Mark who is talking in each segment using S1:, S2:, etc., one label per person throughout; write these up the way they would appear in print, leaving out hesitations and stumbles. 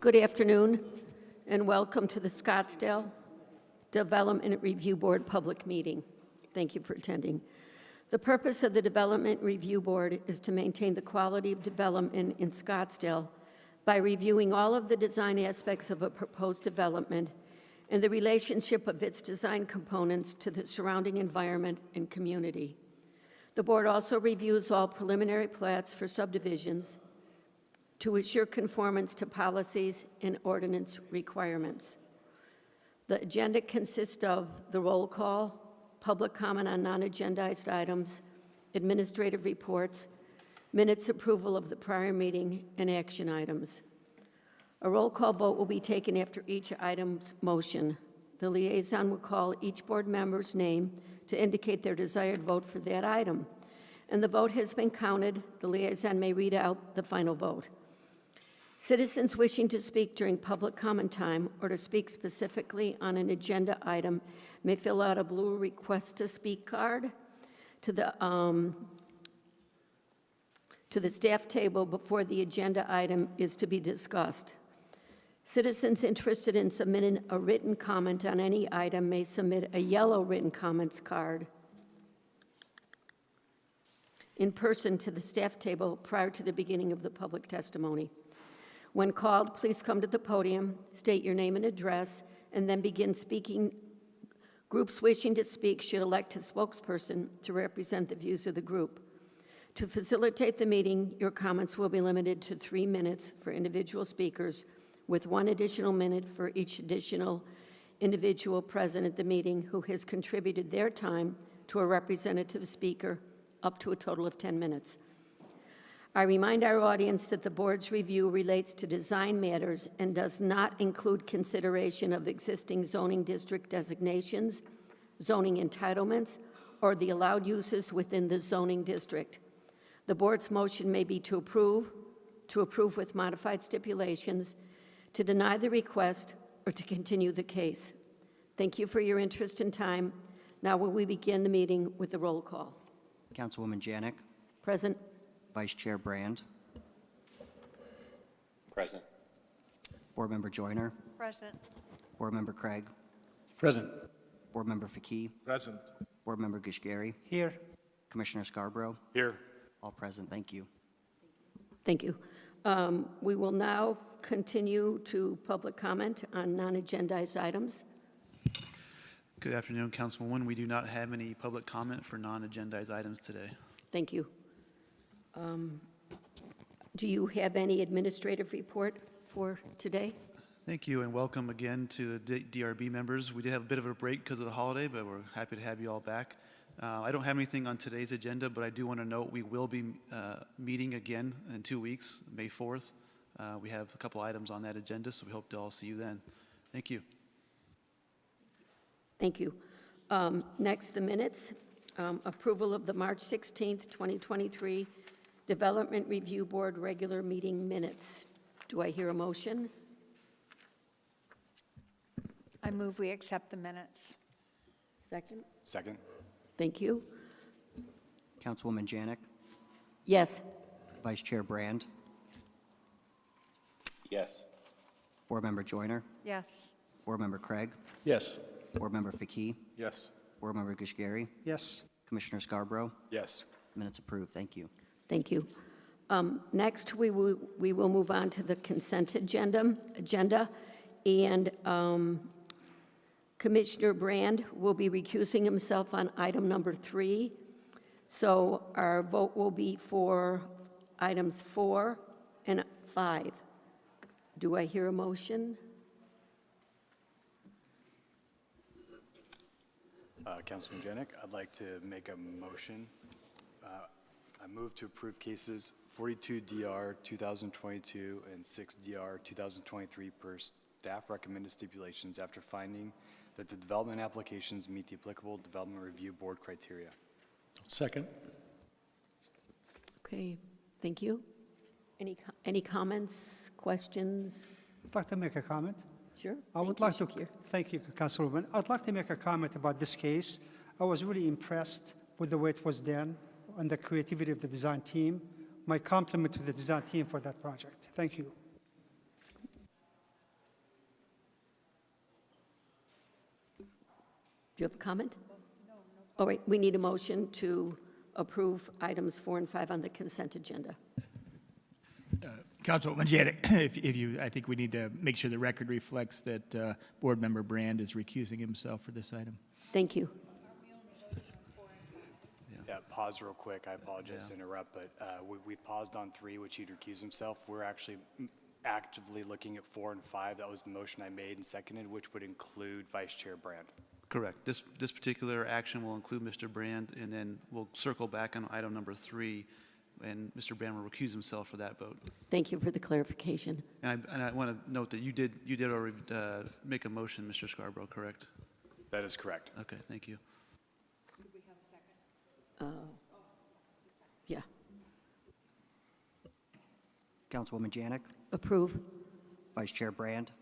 S1: Good afternoon, and welcome to the Scottsdale Development Review Board public meeting. Thank you for attending. The purpose of the Development Review Board is to maintain the quality of development in Scottsdale by reviewing all of the design aspects of a proposed development and the relationship of its design components to the surrounding environment and community. The board also reviews all preliminary plats for subdivisions to ensure conformance to policies and ordinance requirements. The agenda consists of the roll call, public comment on non-agendized items, administrative reports, minutes approval of the prior meeting, and action items. A roll call vote will be taken after each item's motion. The liaison will call each board member's name to indicate their desired vote for that item. And the vote has been counted. The liaison may read out the final vote. Citizens wishing to speak during public comment time or to speak specifically on an agenda item may fill out a blue request to speak card to the staff table before the agenda item is to be discussed. Citizens interested in submitting a written comment on any item may submit a yellow written comments card in person to the staff table prior to the beginning of the public testimony. When called, please come to the podium, state your name and address, and then begin speaking. Groups wishing to speak should elect a spokesperson to represent the views of the group. To facilitate the meeting, your comments will be limited to 3 minutes for individual speakers, with 1 additional minute for each additional individual present at the meeting who has contributed their time to a representative speaker, up to a total of 10 minutes. I remind our audience that the board's review relates to design matters and does not include consideration of existing zoning district designations, zoning entitlements, or the allowed uses within the zoning district. The board's motion may be to approve with modified stipulations, to deny the request, or to continue the case. Thank you for your interest and time. Now will we begin the meeting with the roll call.
S2: Councilwoman Janik.
S1: Present.
S2: Vice Chair Brand.
S3: Present.
S2: Board Member Joyner.
S4: Present.
S2: Board Member Craig.
S5: Present.
S2: Board Member Faki.
S5: Present.
S2: Board Member Gishgari.
S5: Here.
S2: Commissioner Scarborough.
S5: Here.
S2: All present. Thank you.
S1: Thank you. We will now continue to public comment on non-agendized items.
S6: Good afternoon, Councilwoman. We do not have any public comment for non-agendized items today.
S1: Thank you. Do you have any administrative report for today?
S6: Thank you, and welcome again to the DRB members. We did have a bit of a break because of the holiday, but we're happy to have you all back. I don't have anything on today's agenda, but I do want to note we will be meeting again in 2 weeks, May 4th. We have a couple items on that agenda, so we hope to all see you then. Thank you.
S1: Thank you. Next, the minutes. Approval of the March 16th, 2023 Development Review Board regular meeting minutes. Do I hear a motion?
S4: I move we accept the minutes.
S1: Second.
S5: Second.
S1: Thank you.
S2: Councilwoman Janik.
S1: Yes.
S2: Vice Chair Brand.
S3: Yes.
S2: Board Member Joyner.
S4: Yes.
S2: Board Member Craig.
S5: Yes.
S2: Board Member Faki.
S5: Yes.
S2: Board Member Gishgari.
S5: Yes.
S2: Commissioner Scarborough.
S5: Yes.
S2: Minutes approved. Thank you.
S1: Thank you. Next, we will move on to the consent agenda, and Commissioner Brand will be recusing himself on item number 3. So our vote will be for items 4 and 5. Do I hear a motion?
S7: Councilman Janik, I'd like to make a motion. I move to approve cases 42 DR 2022 and 6 DR 2023 per staff recommended stipulations after finding that the development applications meet the applicable Development Review Board criteria.
S5: Second.
S1: Okay, thank you. Any comments, questions?
S8: I'd like to make a comment.
S1: Sure.
S8: I would like to, thank you, Councilwoman. I'd like to make a comment about this case. I was really impressed with the way it was done and the creativity of the design team. My compliment to the design team for that project. Thank you.
S1: Do you have a comment? All right, we need a motion to approve items 4 and 5 on the consent agenda.
S3: Councilwoman Janik, I think we need to make sure the record reflects that Board Member Brand is recusing himself for this item.
S1: Thank you.
S7: Yeah, pause real quick. I apologize to interrupt, but we paused on 3, which he'd recuse himself. We're actually actively looking at 4 and 5. That was the motion I made and seconded, which would include Vice Chair Brand.
S6: Correct. This particular action will include Mr. Brand, and then we'll circle back on item number 3, and Mr. Brand will recuse himself for that vote.
S1: Thank you for the clarification.
S6: And I want to note that you did already make a motion, Mr. Scarborough, correct?
S7: That is correct.
S6: Okay, thank you.
S1: Yeah,
S2: Councilwoman Janik,
S1: approve.
S2: Vice Chair Brand,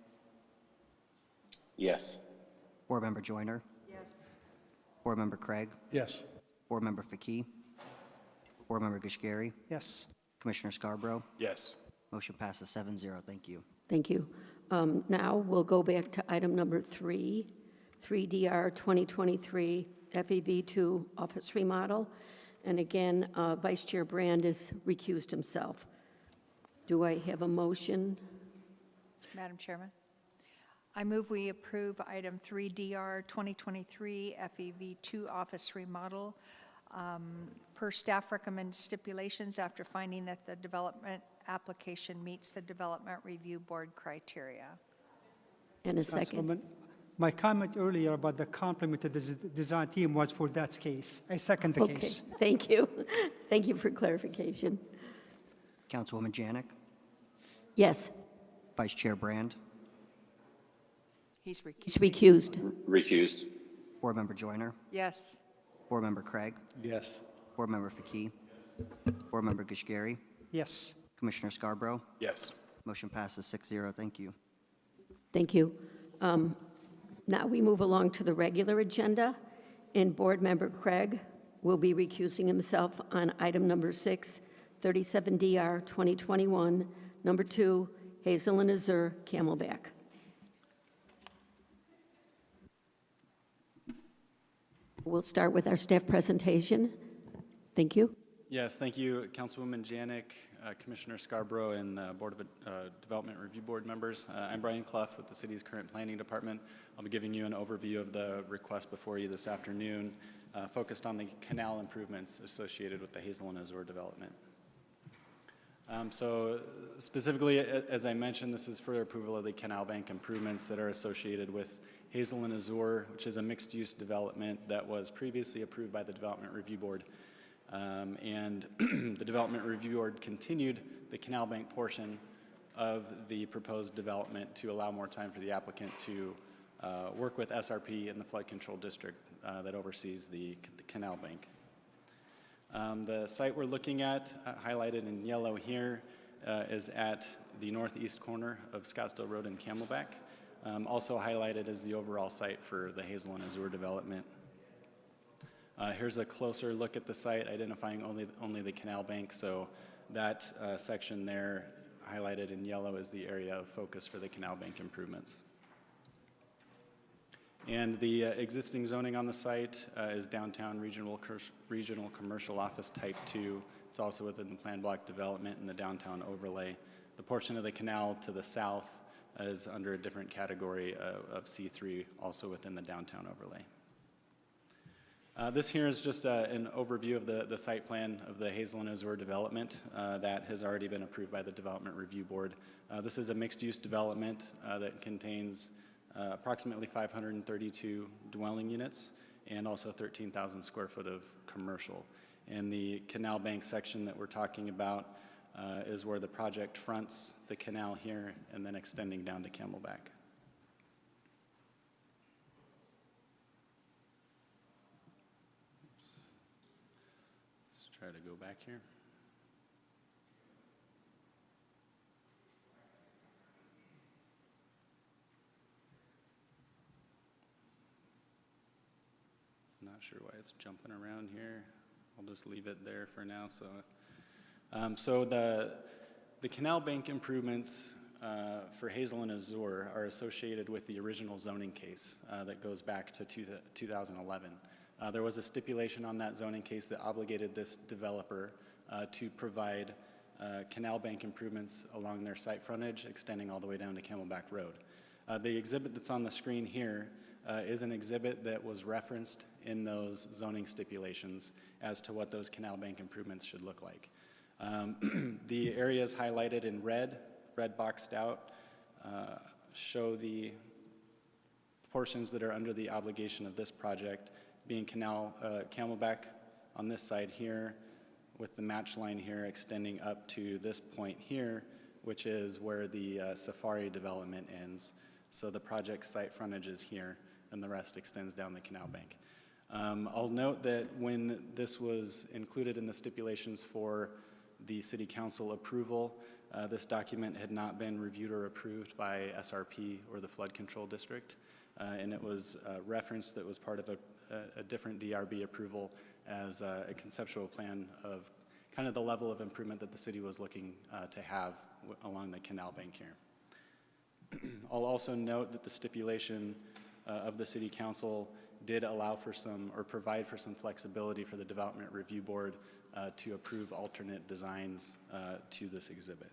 S9: Yes.
S2: Board Member Joyner. Yes. Board Member Craig,
S5: Yes.
S2: Board Member Faki, Board Member Kashgari,
S8: Yes.
S2: Commissioner Scarborough.
S7: Yes.
S2: Motion passes 7-0. Thank you.
S1: Thank you. Now we'll go back to item number 3, 3DR 2023 FEV2 office remodel. And again, Vice Chair Brand has recused himself. Do I have a motion?
S4: Madam Chairman, I move we approve item 3DR 2023 FEV2 office remodel per staff recommended stipulations after finding that the development application meets the Development Review Board criteria.
S1: And a second.
S8: Councilwoman, my comment earlier about the compliment to the design team was for that case. I second the
S1: Okay,
S8: case.
S1: thank you. Thank you for clarification.
S2: Councilwoman Janik,
S1: Yes,
S2: Vice Chair Brand,
S4: He's recused.
S1: he's recused.
S9: Recused.
S2: Board Member Joyner,
S4: Yes.
S2: Board Member Craig,
S5: Yes.
S2: Board Member Faki, Board Member Kashgari,
S8: Yes.
S2: Commissioner Scarborough.
S7: Yes.
S2: Motion passes 6-0. Thank you.
S1: Thank you. Now we move along to the regular agenda, and Board Member Craig will be recusing himself on item number 6, 37DR 2021, number 2, Hazel and Azure Camelback. We'll start with our staff presentation. Thank you.
S10: Yes, thank you, Councilwoman Janik, Commissioner Scarborough, and Board of Development Review Board members. I'm Brian Clough with the city's current planning department. I'll be giving you an overview of the request before you this afternoon, focused on the canal improvements associated with the Hazel and Azure development. So specifically, as I mentioned, this is for approval of the canal bank improvements that are associated with Hazel and Azure, which is a mixed-use development that was previously approved by the Development Review Board. And the Development Review Board continued the canal bank portion of the proposed development to allow more time for the applicant to work with SRP and the flood control district that oversees the canal bank. The site we're looking at, highlighted in yellow here, is at the northeast corner of Scottsdale Road and Camelback. Also highlighted is the overall site for the Hazel and Azure development. Here's a closer look at the site, identifying only the canal bank. So that section there, highlighted in yellow, is the area of focus for the canal bank improvements. And the existing zoning on the site is downtown regional commercial office type 2. It's also within the plan block development and the downtown overlay. The portion of the canal to the south is under a different category of C3, also within the downtown overlay. This here is just an overview of the site plan of the Hazel and Azure development that has already been approved by the Development Review Board. This is a mixed-use development that contains approximately 532 dwelling units and also 13,000 square foot of commercial. And the canal bank section that we're talking about is where the project fronts the canal here and then extending down to Camelback. Let's try to go back here. Not sure why it's jumping around here. I'll just leave it there for now. So the canal bank improvements for Hazel and Azure are associated with the original zoning case that goes back to 2011. There was a stipulation on that zoning case that obligated this developer to provide canal bank improvements along their site frontage, extending all the way down to Camelback Road. The exhibit that's on the screen here is an exhibit that was referenced in those zoning stipulations as to what those canal bank improvements should look like. The areas highlighted in red boxed out, show the portions that are under the obligation of this project, being Camelback on this side here, with the match line here extending up to this point here, which is where the Safari development ends. So the project site frontage is here, and the rest extends down the canal bank. I'll note that when this was included in the stipulations for the City Council approval, this document had not been reviewed or approved by SRP or the Flood Control District, and it was referenced that was part of a different DRB approval as a conceptual plan of kind of the level of improvement that the city was looking to have along the canal bank here. I'll also note that the stipulation of the City Council did allow for some, or provide for some flexibility for the Development Review Board to approve alternate designs to this exhibit.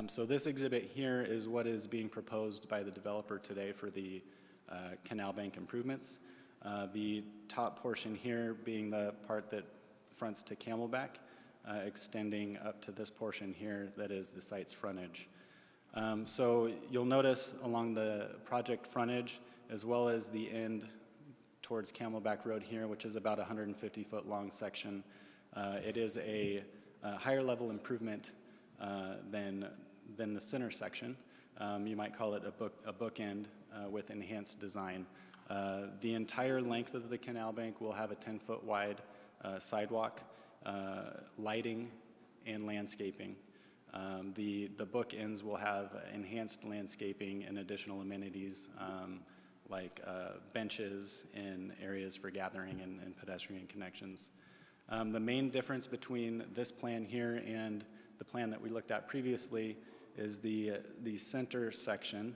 S10: So this exhibit here is what is being proposed by the developer today for the canal bank improvements. The top portion here being the part that fronts to Camelback, extending up to this portion here that is the site's frontage. So you'll notice along the project frontage, as well as the end towards Camelback Road here, which is about a 150-foot long section, it is a higher level improvement than the center section. You might call it a bookend with enhanced design. The entire length of the canal bank will have a 10-foot wide sidewalk, lighting, and landscaping. The bookends will have enhanced landscaping and additional amenities like benches and areas for gathering and pedestrian connections. The main difference between this plan here and the plan that we looked at previously is the center section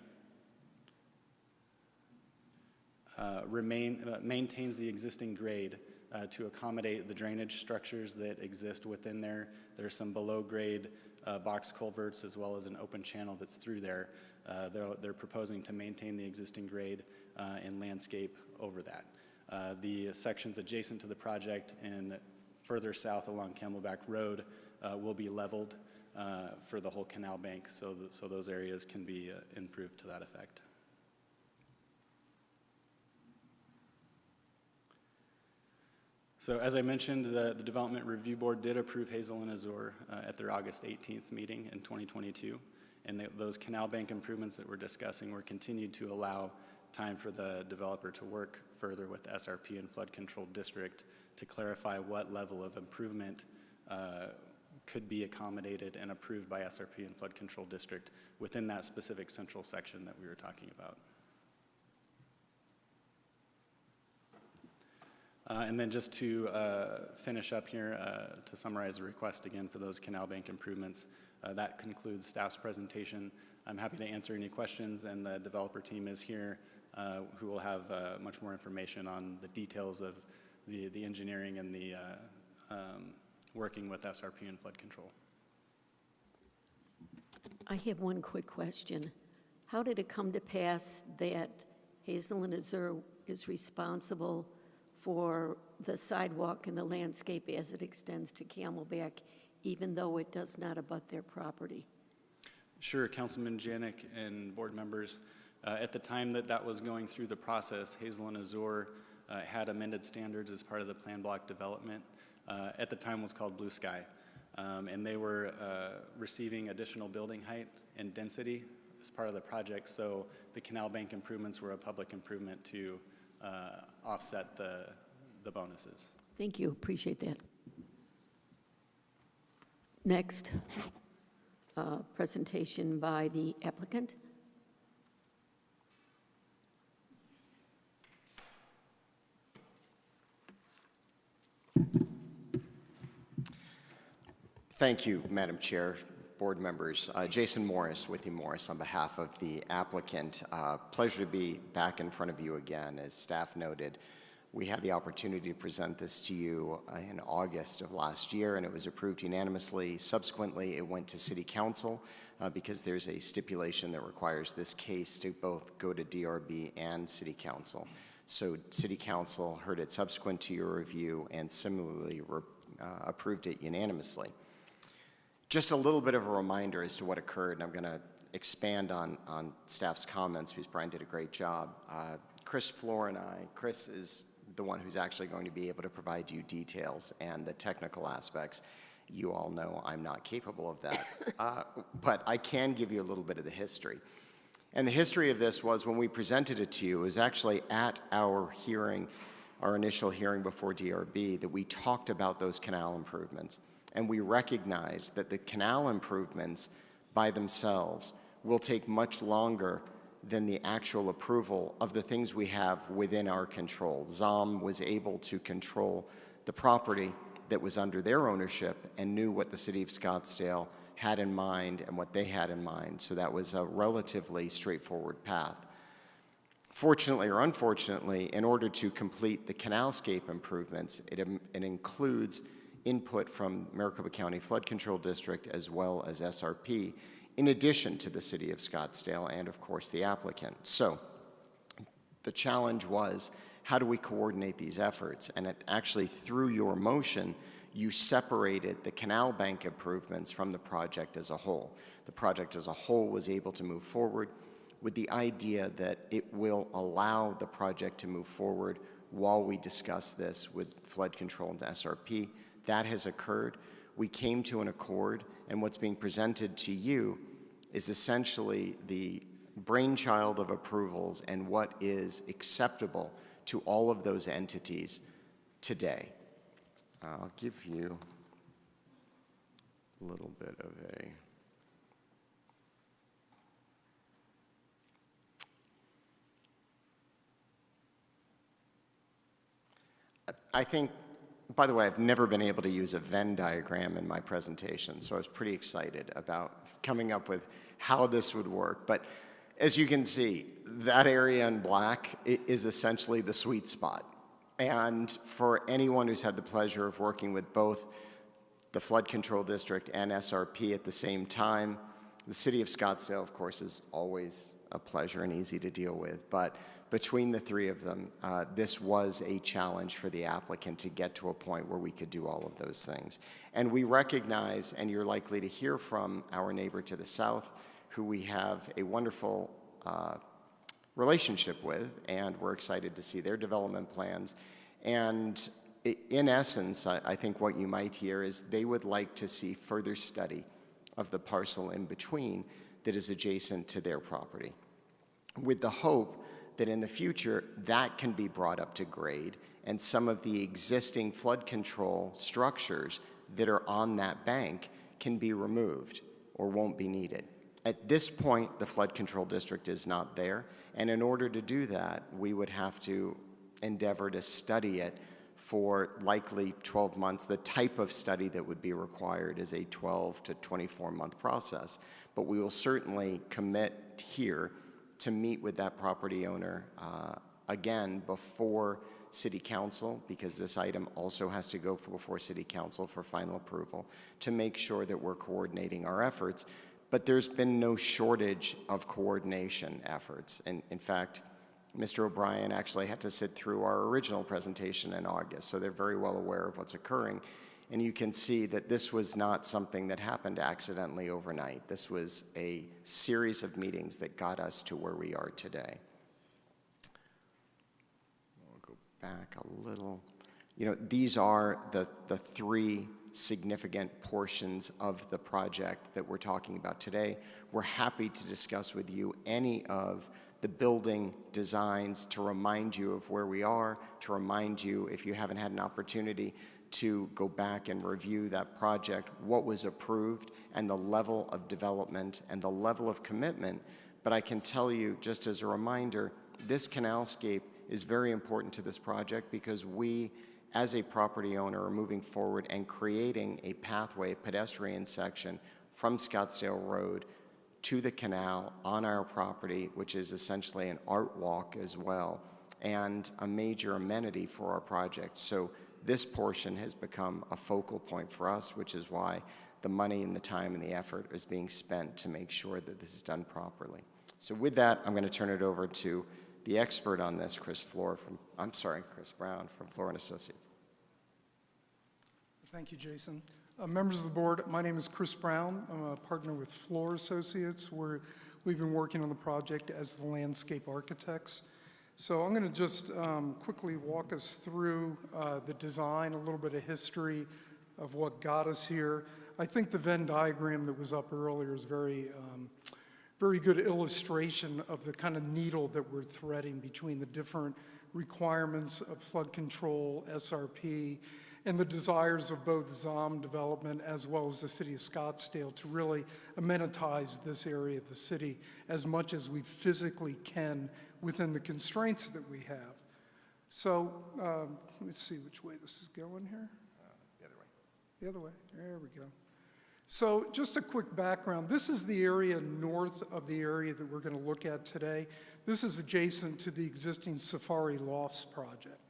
S10: maintains the existing grade to accommodate the drainage structures that exist within there. There's some below grade box culverts as well as an open channel that's through there. They're proposing to maintain the existing grade and landscape over that. The sections adjacent to the project and further south along Camelback Road will be leveled for the whole canal bank, so those areas can be improved to that effect. So as I mentioned, the Development Review Board did approve Hazel and Azure at their August 18th meeting in 2022, and those canal bank improvements that we're discussing were continued to allow time for the developer to work further with SRP and Flood Control District to clarify what level of improvement could be accommodated and approved by SRP and Flood Control District within that specific central section that we were talking about. And then just to finish up here, to summarize the request again for those canal bank improvements, that concludes staff's presentation. I'm happy to answer any questions, and the developer team is here who will have much more information on the details of the engineering and the working with SRP and flood control.
S1: I have one quick question. How did it come to pass that Hazel and Azure is responsible for the sidewalk and the landscape as it extends to Camelback, even though it does not abut their property?
S10: Sure, Councilman Janik and board members. At the time that was going through the process, Hazel and Azure had amended standards as part of the plan block development. At the time was called Blue Sky. And they were receiving additional building height and density as part of the project, so the canal bank improvements were a public improvement to offset the bonuses.
S1: Thank you, appreciate that. Next, presentation by the applicant.
S9: Thank you, Madam Chair. board members. Jason Morris with you, Morris, on behalf of the applicant. Pleasure to be back in front of you again. As staff noted, we had the opportunity to present this to you in August of last year, and it was approved unanimously. Subsequently, it went to City Council because there's a stipulation that requires this case to both go to DRB and City Council. So City Council heard it subsequent to your review and similarly approved it unanimously. Just a little bit of a reminder as to what occurred, and I'm going to expand on staff's comments because Brian did a great job. Chris Floor and Chris is the one who's actually going to be able to provide you details and the technical aspects. You all know I'm not capable of that, but I can give you a little bit of the history. And the history of this was when we presented it to you, it was actually at our hearing, our initial hearing before DRB, that we talked about those canal improvements. And we recognized that the canal improvements by themselves will take much longer than the actual approval of the things we have within our control. ZOM was able to control the property that was under their ownership and knew what the city of Scottsdale had in mind and what they had in mind. So that was a relatively straightforward path. Fortunately or unfortunately, in order to complete the canalscape improvements, it includes input from Maricopa County Flood Control District as well as SRP, in addition to the city of Scottsdale and, of course, the applicant. So the challenge was, how do we coordinate these efforts? And actually, through your motion, you separated the canal bank improvements from the project as a whole. The project as a whole was able to move forward with the idea that it will allow the project to move forward while we discuss this with flood control and SRP. That has occurred. We came to an accord, and what's being presented to you is essentially the brainchild of approvals and what is acceptable to all of those entities today. I'll give you a little bit of a... I think, by the way, I've never been able to use a Venn diagram in my presentation, so I was pretty excited about coming up with how this would work. But as you can see, that area in black is essentially the sweet spot. And for anyone who's had the pleasure of working with both the Flood Control District and SRP at the same time, the city of Scottsdale, of course, is always a pleasure and easy to deal with. But between the three of them, this was a challenge for the applicant to get to a point where we could do all of those things. And we recognize, and you're likely to hear from our neighbor to the south, who we have a wonderful relationship with, and we're excited to see their development plans. And in essence, I think what you might hear is they would like to see further study of the parcel in between that is adjacent to their property, with the hope that in the future that can be brought up to grade and some of the existing flood control structures that are on that bank can be removed or won't be needed. At this point, the flood control district is not there, and in order to do that, we would have to endeavor to study it for likely 12 months. The type of study that would be required is a 12 to 24-month process, but we will certainly commit here to meet with that property owner again before City Council, because this item also has to go before City Council for final approval, to make sure that we're coordinating our efforts. But there's been no shortage of coordination efforts. And in fact, Mr. O'Brien actually had to sit through our original presentation in August, so they're very well aware of what's occurring. And you can see that this was not something that happened accidentally overnight. This was a series of meetings that got us to where we are today. We'll go back a little. You know, these are the three significant portions of the project that we're talking about today. We're happy to discuss with you any of the building designs to remind you of where we are, to remind you, if you haven't had an opportunity, to go back and review that project, what was approved, and the level of development and the level of commitment. But I can tell you, just as a reminder, this canalscape is very important to this project because we, as a property owner, are moving forward and creating a pathway, a pedestrian section from Scottsdale Road to the canal on our property, which is essentially an art walk as well, and a major amenity for our project. So this portion has become a focal point for us, which is why the money and the time and the effort is being spent to make sure that this is done properly. So with that, I'm going to turn it over to the expert on this, Chris Brown from Floor & Associates.
S11: Thank you, Jason. Members of the board, my name is Chris Brown. I'm a partner with Floor Associates, where we've been working on the project as the landscape architects. So I'm going to just quickly walk us through the design, a little bit of history of what got us here. I think the Venn diagram that was up earlier is very good illustration of the kind of needle that we're threading between the different requirements of flood control, SRP, and the desires of both ZOM development as well as the city of Scottsdale to really amenitize this area of the city as much as we physically can within the constraints that we have. So let's see which way this is going here.
S9: The other way.
S11: The other way, there we go. So just a quick background. This is the area north of the area that we're going to look at today. This is adjacent to the existing Safari Lofts project.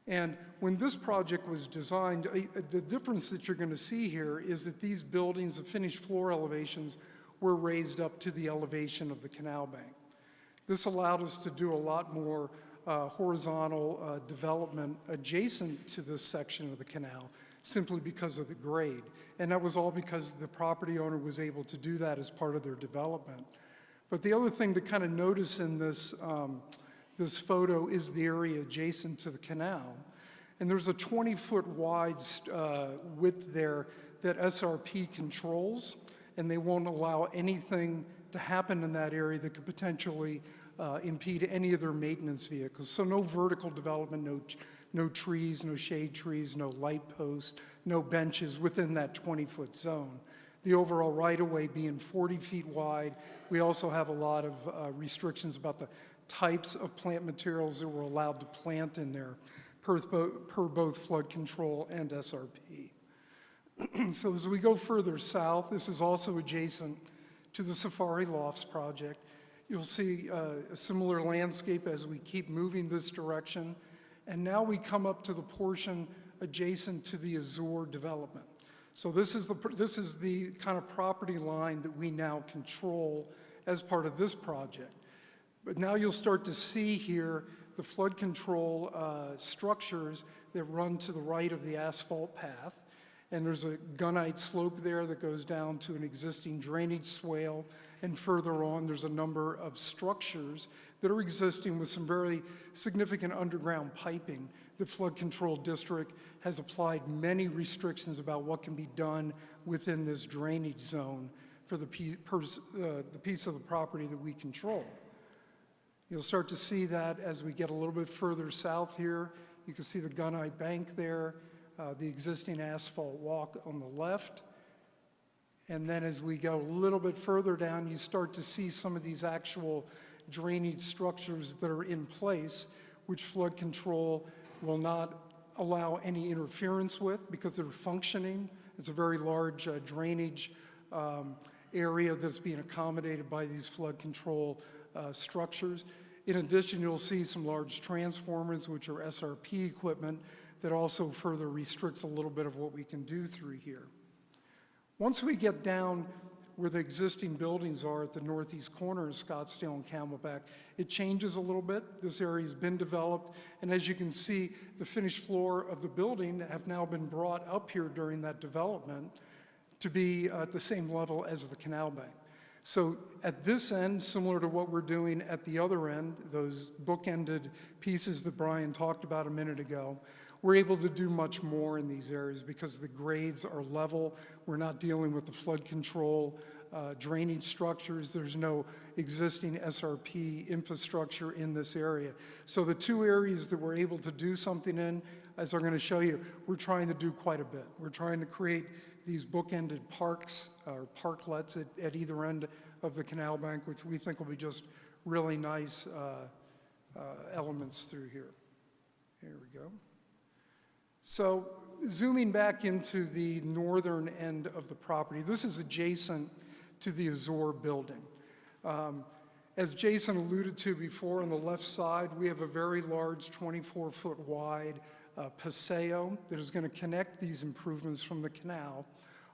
S11: And when this project was designed, the difference that you're going to see here is that these buildings, the finished floor elevations, were raised up to the elevation of the canal bank. This allowed us to do a lot more horizontal development adjacent to this section of the canal, simply because of the grade. And that was all because the property owner was able to do that as part of their development. But the other thing to kind of notice in this, this photo is the area adjacent to the canal. And there's a 20-foot wide width there that SRP controls, and they won't allow anything to happen in that area that could potentially impede any of their maintenance vehicles. So no vertical development, no trees, no shade trees, no light posts, no benches within that 20-foot zone. The overall right-of-way being 40 feet wide. We also have a lot of restrictions about the types of plant materials that we're allowed to plant in there per both flood control and SRP. So as we go further south, this is also adjacent to the Safari Lofts project. You'll see a similar landscape as we keep moving this direction. And now we come up to the portion adjacent to the Azure development. So this is the kind of property line that we now control as part of this project. But now you'll start to see here the flood control structures that run to the right of the asphalt path. And there's a gunite slope there that goes down to an existing drainage swale. And further on, there's a number of structures that are existing with some very significant underground piping. The Flood Control District has applied many restrictions about what can be done within this drainage zone for the piece of the property that we control. You'll start to see that as we get a little bit further south here. You can see the gunite bank there, the existing asphalt walk on the left. And then as we go a little bit further down, you start to see some of these actual drainage structures that are in place, which flood control will not allow any interference with because they're functioning. It's a very large drainage area that's being accommodated by these flood control structures. In addition, you'll see some large transformers, which are SRP equipment, that also further restricts a little bit of what we can do through here. Once we get down where the existing buildings are at the northeast corner of Scottsdale and Camelback, it changes a little bit. This area's been developed, and as you can see, the finished floor of the building have now been brought up here during that development to be at the same level as the canal bank. So at this end, similar to what we're doing at the other end, those bookended pieces that Brian talked about a minute ago, we're able to do much more in these areas because the grades are level. We're not dealing with the flood control drainage structures. There's no existing SRP infrastructure in this area. So the two areas that we're able to do something in, as I'm going to show you, we're trying to do quite a bit. We're trying to create these bookended parks or parklets at either end of the canal bank, which we think will be just really nice elements through here. Here we go. So zooming back into the northern end of the property, this is adjacent to the Azure building. As Jason alluded to before, on the left side, we have a very large 24-foot wide paseo that is going to connect these improvements from the canal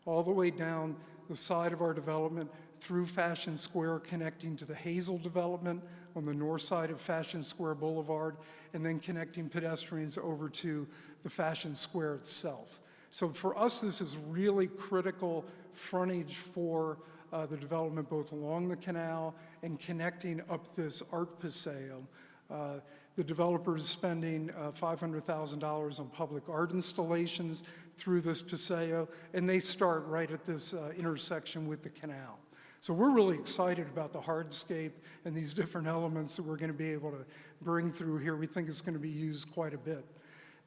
S11: all the way down the side of our development through Fashion Square, connecting to the Hazel development on the north side of Fashion Square Boulevard, and then connecting pedestrians over to the Fashion Square itself. So for us, this is really critical frontage for the development both along the canal and connecting up this art paseo. The developer is spending $500,000 on public art installations through this paseo, and they start right at this intersection with the canal. So we're really excited about the hardscape and these different elements that we're going to be able to bring through here. We think it's going to be used quite a bit.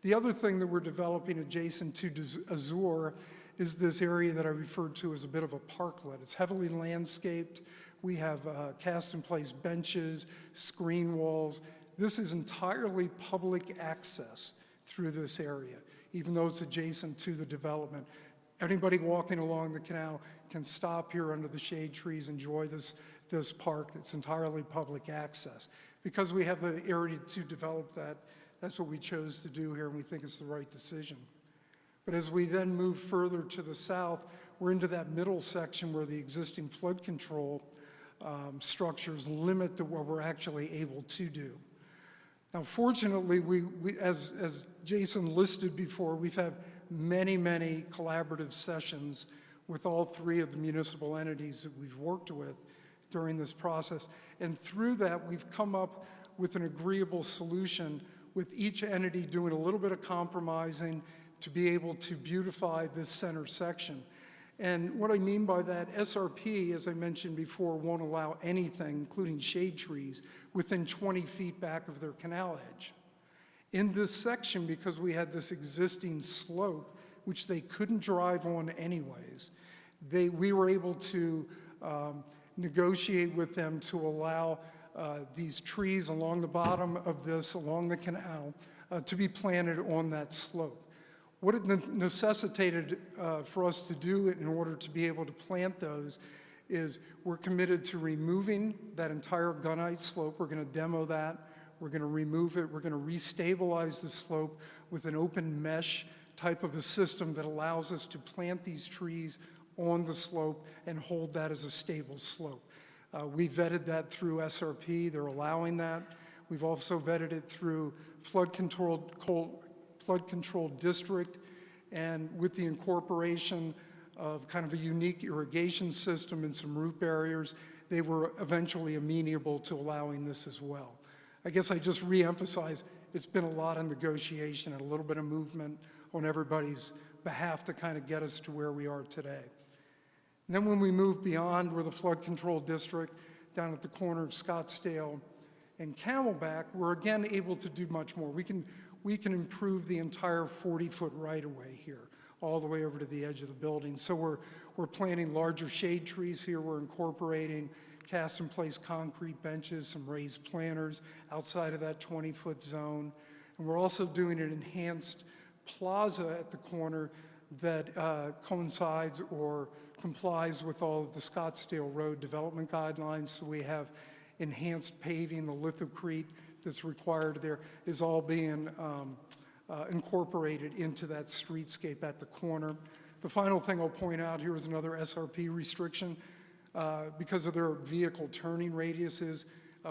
S11: The other thing that we're developing adjacent to Azure is this area that I referred to as a bit of a parklet. It's heavily landscaped. We have cast-in-place benches, screen walls. This is entirely public access through this area, even though it's adjacent to the development. Anybody walking along the canal can stop here under the shade trees, enjoy this park. It's entirely public access. Because we have the area to develop that, that's what we chose to do here, and we think it's the right decision. But as we then move further to the south, we're into that middle section where the existing flood control structures limit to what we're actually able to do. Now, fortunately, as Jason listed before, we've had many, many collaborative sessions with all three of the municipal entities that we've worked with during this process. And through that, we've come up with an agreeable solution with each entity doing a little bit of compromising to be able to beautify this center section. And what I mean by that, SRP, as I mentioned before, won't allow anything, including shade trees, within 20 feet back of their canal edge. In this section, because we had this existing slope, which they couldn't drive on anyways, we were able to negotiate with them to allow these trees along the bottom of this, along the canal, to be planted on that slope. What it necessitated for us to do in order to be able to plant those is we're committed to removing that entire gunite slope. We're going to demo that. We're going to remove it. We're going to restabilize the slope with an open mesh type of a system that allows us to plant these trees on the slope and hold that as a stable slope. We vetted that through SRP. They're allowing that. We've also vetted it through flood control district, and with the incorporation of kind of a unique irrigation system and some root barriers, they were eventually amenable to allowing this as well. I guess I just re-emphasize it's been a lot of negotiation and a little bit of movement on everybody's behalf to kind of get us to where we are today. And then when we move beyond, we're the flood control district down at the corner of Scottsdale and Camelback, we're again able to do much more. We can improve the entire 40-foot right-of-way here, all the way over to the edge of the building. So we're planting larger shade trees here. We're incorporating cast-in-place concrete benches, some raised planters outside of that 20-foot zone. And we're also doing an enhanced plaza at the corner that coincides or complies with all of the Scottsdale Road development guidelines. So we have enhanced paving, the lithocrete that's required there is all being incorporated into that streetscape at the corner. The final thing I'll point out here is another SRP restriction. Because of their vehicle turning radiuses,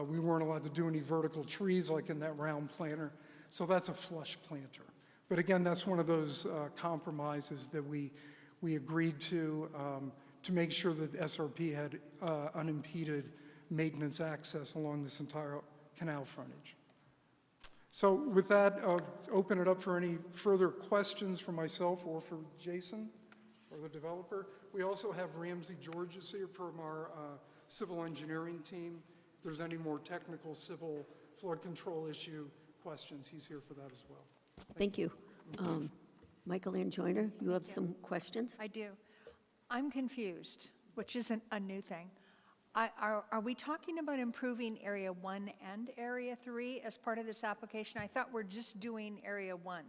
S11: we weren't allowed to do any vertical trees like in that round planter. So that's a flush planter. But again, that's one of those compromises that we agreed to make sure that SRP had unimpeded maintenance access along this entire canal frontage. So with that, I'll open it up for any further questions for myself or for Jason or the developer. We also have Ramsey Georges here from our civil engineering team. If there's any more technical civil flood control issue questions, he's here for that as well.
S1: Thank you. Michael Ann Joyner, you have some questions?
S4: I do. I'm confused, which isn't a new thing. Are we talking about improving Area 1 and Area 3 as part of this application? I thought we're just doing Area 1.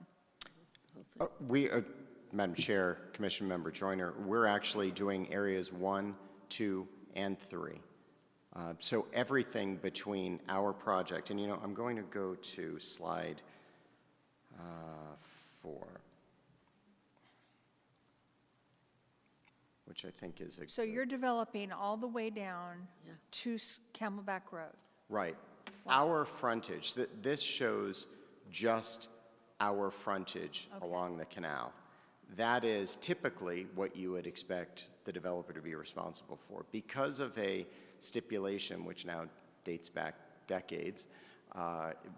S9: Madam Chair, Commission Member Joyner, we're actually doing areas 1, 2, and 3. So everything between our project, and I'm going to go to slide 4, which I think is
S4: So you're developing all the way down
S1: Yeah.
S4: to Camelback Road?
S9: right. Our frontage, this shows just our frontage along the canal. That is typically what you would expect the developer to be responsible for. Because of a stipulation which now dates back decades,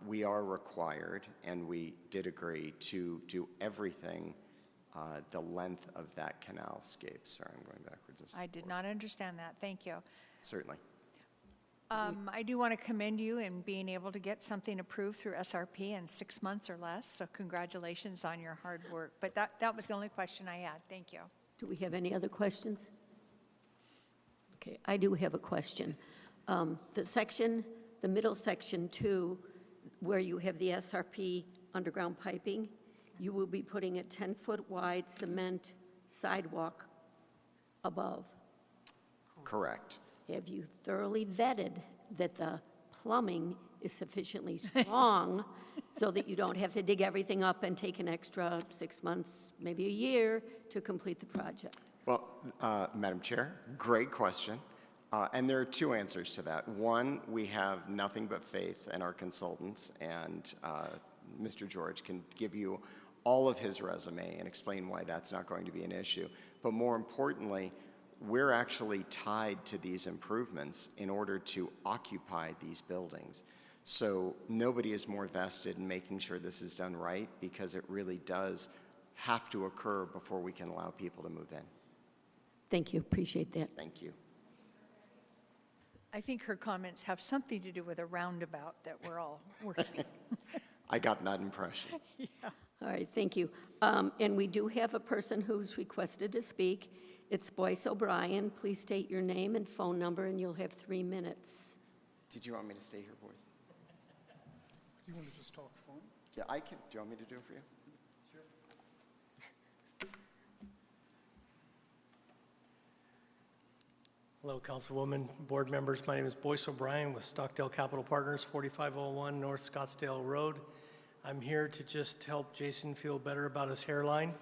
S9: we are required, and we did agree, to do everything the length of that canal scape. Sorry, I'm going backwards.
S4: I did not understand that. Thank you.
S9: Certainly.
S4: I do want to commend you in being able to get something approved through SRP in 6 months or less, so congratulations on your hard work. But that was the only question I had. Thank you.
S1: Do we have any other questions? Okay, I do have a question. The middle section 2, where you have the SRP underground piping, you will be putting a 10-foot wide cement sidewalk above.
S9: Correct.
S1: Have you thoroughly vetted that the plumbing is sufficiently strong so that you don't have to dig everything up and take an extra 6 months, maybe a year, to complete the project?
S9: Well, Madam Chair, great question. And there are 2 answers to that. One, we have nothing but faith in our consultants, and Mr. George can give you all of his resume and explain why that's not going to be an issue. But more importantly, we're actually tied to these improvements in order to occupy these buildings. So nobody is more vested in making sure this is done right, because it really does have to occur before we can allow people to move in.
S1: Thank you, appreciate that.
S9: Thank you.
S4: I think her comments have something to do with a roundabout that we're all working.
S9: I got that impression.
S1: All right, thank you. And we do have a person who's requested to speak. It's Boyce O'Brien. Please state your name and phone number, and you'll have 3 minutes.
S9: Did you want me to stay here, boys?
S11: Do you want to just talk phone?
S9: Yeah, I can. Do you want me to do it for you?
S12: Hello, Councilwoman, board members. My name is Boyce O'Brien with Stockdale Capital Partners, 4501 North Scottsdale Road. I'm here to just help Jason feel better about his hairline.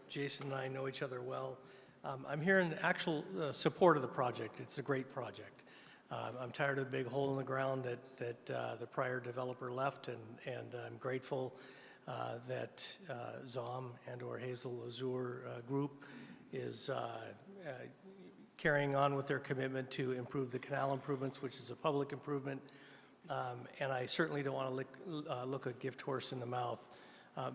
S12: Jason and I know each other well. I'm here in actual support of the project. It's a great project. I'm tired of the big hole in the ground that the prior developer left, and I'm grateful that ZOM and/or Hazel Azure Group is carrying on with their commitment to improve the canal improvements, which is a public improvement. And I certainly don't want to look a gift horse in the mouth.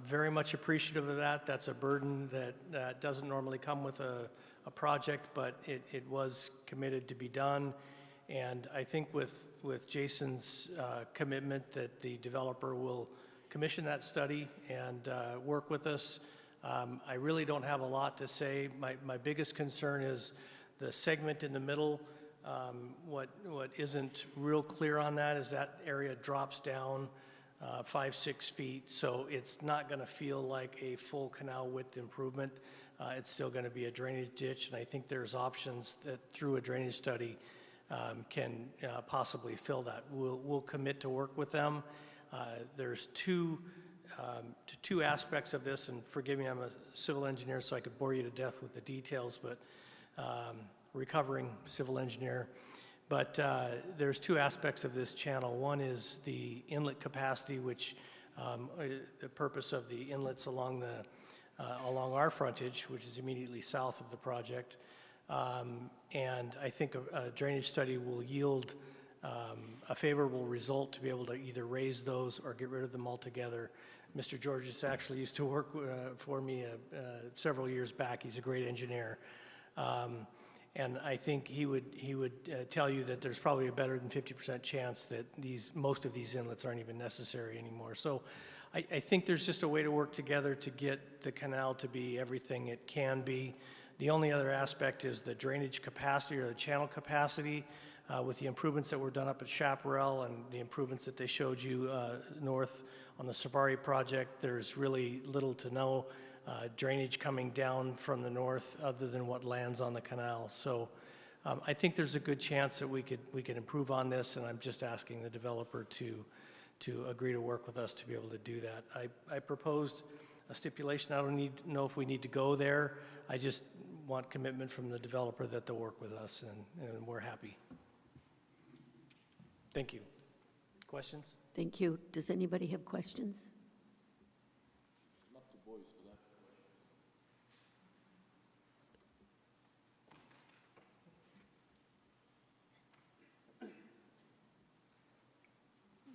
S12: Very much appreciative of that. That's a burden that doesn't normally come with a project, but it was committed to be done. And I think with Jason's commitment that the developer will commission that study and work with us. I really don't have a lot to say. My biggest concern is the segment in the middle. What isn't real clear on that is that area drops down 5-6 feet, so it's not going to feel like a full canal width improvement. It's still going to be a drainage ditch, and I think there's options that through a drainage study can possibly fill that. We'll commit to work with them. There's two aspects of this, and forgive me, I'm a civil engineer, so I could bore you to death with the details, but recovering civil engineer. But there's 2 aspects of this channel. One is the inlet capacity, which the purpose of the inlets along our frontage, which is immediately south of the project. And I think a drainage study will yield a favorable result to be able to either raise those or get rid of them altogether. Mr. Georges actually used to work for me several years back. He's a great engineer. And I think he would tell you that there's probably a better than 50% chance that most of these inlets aren't even necessary anymore. So I think there's just a way to work together to get the canal to be everything it can be. The only other aspect is the drainage capacity or the channel capacity. With the improvements that were done up at Chaparral and the improvements that they showed you north On the Safari project, there's really little to no drainage coming down from the north other than what lands on the canal. So I think there's a good chance that we could improve on this, and I'm just asking the developer to agree to work with us to be able to do that. I proposed a stipulation. I don't know if we need to go there. I just want commitment from the developer that they'll work with us, and we're happy. Thank you. Questions?
S1: Thank you. Does anybody have questions?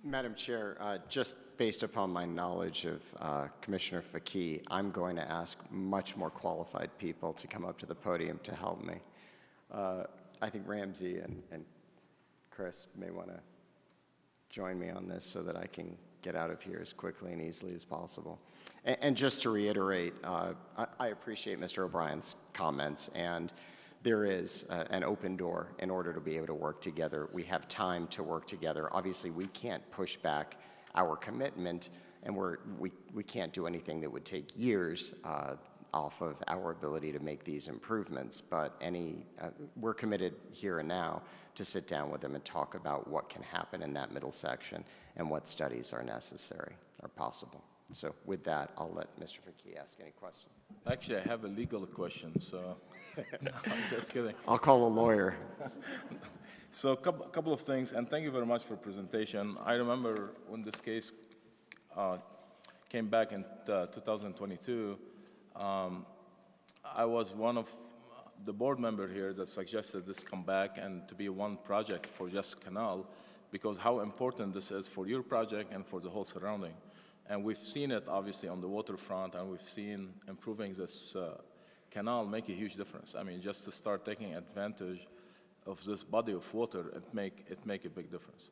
S9: Madam Chair, just based upon my knowledge of Commissioner Faki, I'm going to ask much more qualified people to come up to the podium to help me. I think Ramsey and Chris may want to join me on this so that I can get out of here as quickly and easily as possible. And just to reiterate, I appreciate Mr. O'Brien's comments, and there is an open door in order to be able to work together. We have time to work together. Obviously, we can't push back our commitment, and we can't do anything that would take years off of our ability to make these improvements. But we're committed here and now to sit down with them and talk about what can happen in that middle section and what studies are necessary or possible. So with that, I'll let Mr. Faki ask any questions.
S13: Actually, I have a legal question, so no, I'm just kidding.
S9: I'll call a lawyer.
S13: So a couple of things, and thank you very much for presentation. I remember when this case came back in 2022, I was one of the board member here that suggested this come back and to be one project for just canal, because how important this is for your project and for the whole surrounding. And we've seen it obviously on the waterfront, and we've seen improving this canal make a huge difference. I mean, just to start taking advantage of this body of water, it make a big difference.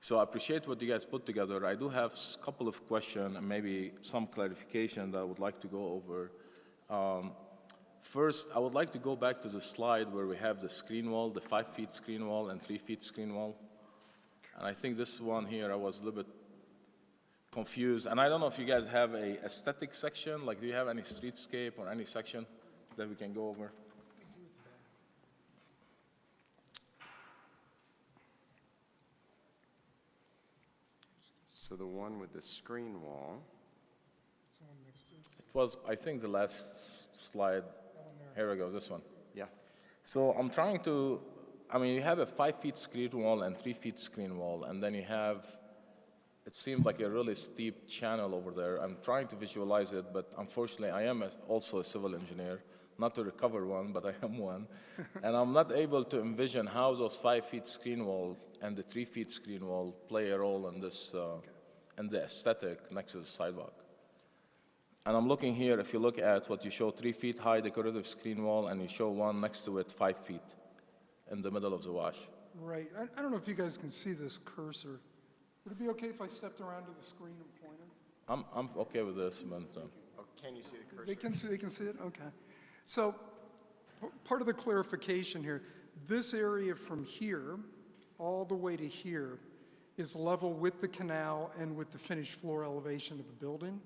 S13: So I appreciate what you guys put together. I do have a couple of questions and maybe some clarification that I would like to go over. First, I would like to go back to the slide where we have the screen wall, the 5 feet screen wall and 3 feet screen wall. And I think this one here, I was a little bit confused. And I don't know if you guys have a aesthetic section, like do you have any streetscape or any section that we can go over?
S9: So the one with the screen wall.
S13: It was, I think, the last slide. Here we go, this one.
S9: Yeah.
S13: So I'm trying to, I mean, you have a 5 feet screen wall and 3 feet screen wall, and then you have, it seems like a really steep channel over there. I'm trying to visualize it, but unfortunately I am also a civil engineer, not to recover one, but I am one. And I'm not able to envision how those 5 feet screen wall and the 3 feet screen wall play a role in this, in the aesthetic next to the sidewalk. And I'm looking here, if you look at what you show 3 feet high decorative screen wall, and you show one next to it 5 feet in the middle of the wash.
S11: Right. I don't know if you guys can see this cursor. Would it be okay if I stepped around to the screen and pointed?
S13: I'm okay with this, but
S9: Oh, can you see the cursor?
S11: They can see it? Okay. So part of the clarification here, this area from here all the way to here is level with the canal and with the finished floor elevation of the building.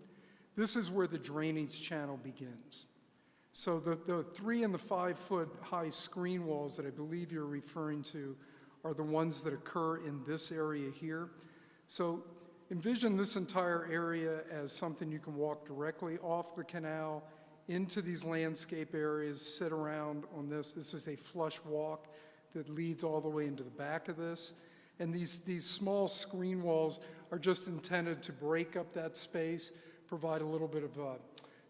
S11: This is where the drainage channel begins. So the 3 and the 5 foot high screen walls that I believe you're referring to are the ones that occur in this area here. So envision this entire area as something you can walk directly off the canal into these landscape areas, sit around on this. This is a flush walk that leads all the way into the back of this. And these small screen walls are just intended to break up that space, provide a little bit of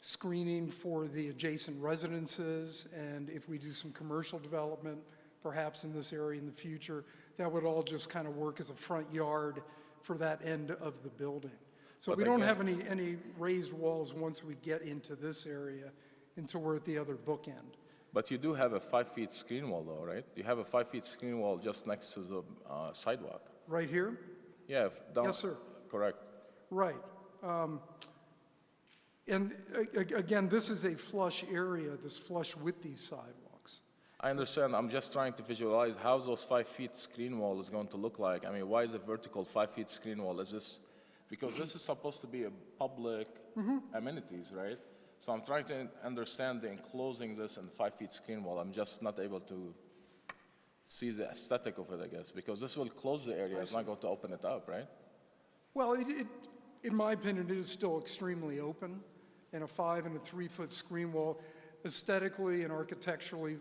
S11: screening for the adjacent residences, and if we do some commercial development, perhaps in this area in the future, that would all just kind of work as a front yard for that end of the building. So
S13: But
S11: we don't
S13: again-
S11: have any raised walls once we get into this area, until we're at the other bookend.
S13: But you do have a 5 feet screen wall though, right? You have a 5 feet screen wall just next to the sidewalk.
S11: Right here?
S13: Yeah. Down,
S11: Yes, sir.
S13: Correct.
S11: Right. And again, this is a flush area, this flush with these sidewalks.
S13: I understand. I'm just trying to visualize how those 5 feet screen wall is going to look like. I mean, why is a vertical 5 feet screen wall? Is this Because this is supposed to be a public amenities, right? So I'm trying to understand the enclosing this in 5 feet screen wall. I'm just not able to see the aesthetic of it, I guess, because this will close the area. It's not going to open it up, right?
S11: Well, in my opinion, it is still extremely open, and a 5 and a 3 foot screen wall, aesthetically and architecturally,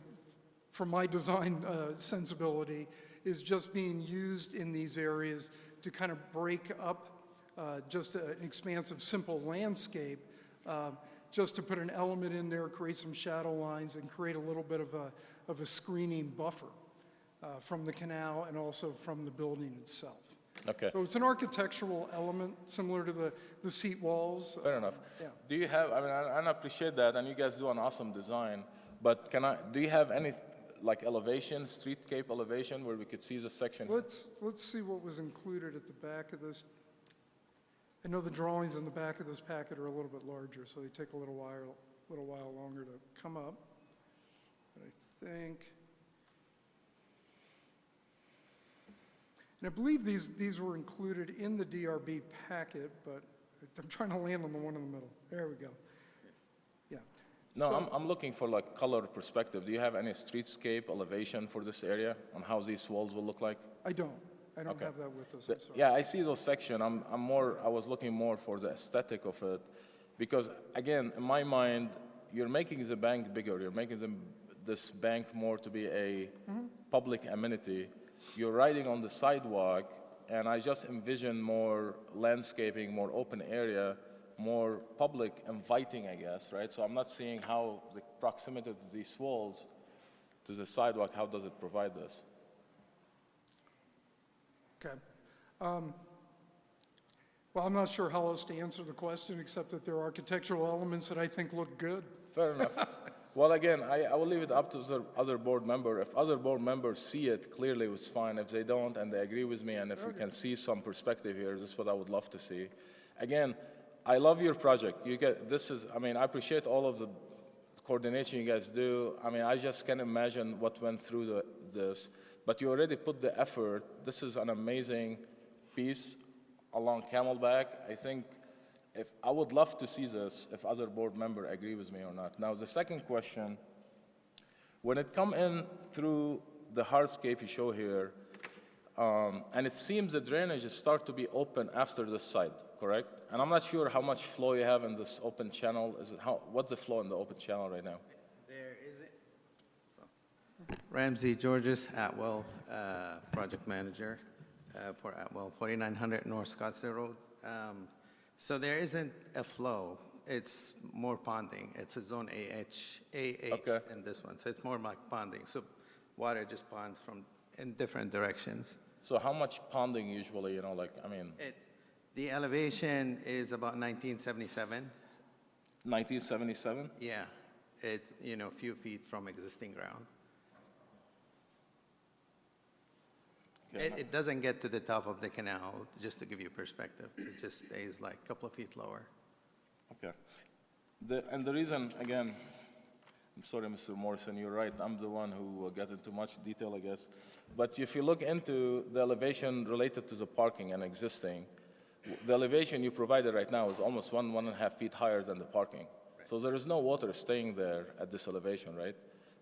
S11: from my design sensibility, is just being used in these areas to kind of break up just an expansive, simple landscape, just to put an element in there, create some shadow lines, and create a little bit of a screening buffer from the canal and also from the building itself.
S13: Okay.
S11: So it's an architectural element similar to the seat walls.
S13: Fair enough.
S11: Yeah.
S13: Do you have, I mean, I appreciate that, and you guys do an awesome design, but do you have any, like, elevation, streetscape elevation, where we could see this section?
S11: Let's see what was included at the back of this. I know the drawings in the back of this packet are a little bit larger, so they take a little while longer to come up. But I think, and I believe these were included in the DRB packet, but I'm trying to land on the one in the middle. There we go. Yeah.
S13: No,
S11: So-
S13: I'm looking for, like, color perspective. Do you have any streetscape elevation for this area on how these walls will look like?
S11: I don't
S13: Okay.
S11: have that with us, I'm sorry.
S13: Yeah, I see those section. I was looking more for the aesthetic of it, because again, in my mind, you're making the bank bigger. You're making this bank more to be a public amenity. You're riding on the sidewalk, and I just envision more landscaping, more open area, more public, inviting, I guess, right? So I'm not seeing how the proximity to these walls to the sidewalk, how does it provide this?
S11: Okay. Well, I'm not sure how else to answer the question, except that there are architectural elements that I think look good.
S13: Fair enough. Well, again, I will leave it up to the other board member. If other board members see it, clearly it's fine. If they don't and they agree with me, and if we can see some perspective here, this is what I would love to see. Again, I love your project. I mean, I appreciate all of the coordination you guys do. I mean, I just can't imagine what went through this. But you already put the effort. This is an amazing piece along Camelback. I think I would love to see this if other board member agree with me or not. Now, the second question, when it come in through the hardscape you show here, and it seems the drainage start to be open after this side, correct? And I'm not sure how much flow you have in this open channel. What's the flow in the open channel right now?
S14: There is it. Ramsey Georges, Atwell, project manager for Atwell, 4900 North Scottsdale Road. So there isn't a flow. It's more ponding. It's a zone AH
S13: Okay.
S14: in this one. So it's more like ponding. So water just ponds in different directions.
S13: So how much ponding usually,
S14: The elevation is about 1977.
S13: 1977?
S14: Yeah. It's, a few feet from existing ground. It doesn't get to the top of the canal, just to give you perspective. It just stays like a couple of feet lower.
S13: Okay. And the reason, again, I'm sorry, Mr. Morrison, you're right. I'm the one who got into much detail, I guess. But if you look into the elevation related to the parking and existing, the elevation you provided right now is almost 1.5 feet higher than the parking. Right. So there is no water staying there at this elevation, right?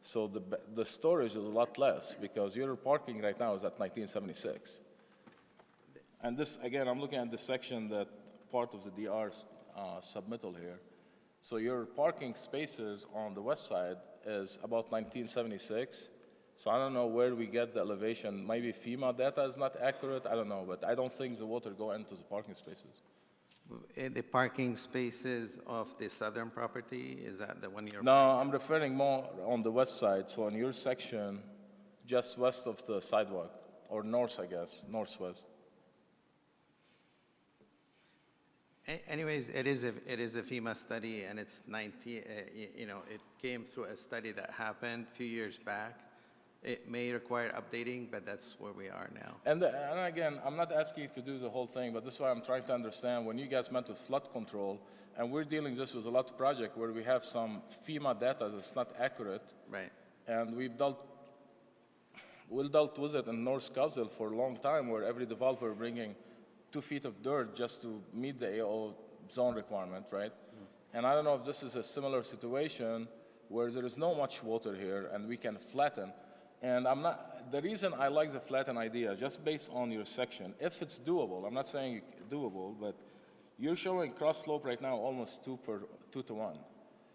S13: So the storage is a lot less, because your parking right now is at 1976. And this, again, I'm looking at the section that part of the DR's submittal here. So your parking spaces on the west side is about 1976. So I don't know where we get the elevation. Maybe FEMA data is not accurate, I don't know, but I don't think the water go into the parking spaces.
S14: In the parking spaces of the southern property, is that the one you're?
S13: No, I'm referring more on the west side. So in your section, just west of the sidewalk, or north, I guess, northwest.
S14: Anyways, it is a FEMA study, and it's 90. It came through a study that happened a few years back. It may require updating, but that's where we are now.
S13: And again, I'm not asking you to do the whole thing, but this is why I'm trying to understand when you guys meant with flood control, and we're dealing this with a lot of projects where we have some FEMA data that's not accurate.
S14: Right.
S13: And we've dealt with it in North Scottsdale for a long time, where every developer bringing 2 feet of dirt just to meet the AO zone requirement, right? And I don't know if this is a similar situation where there is no much water here and we can flatten. And the reason I like the flatten idea, just based on your section, if it's doable, I'm not saying doable, but you're showing cross slope right now almost 2 to 1.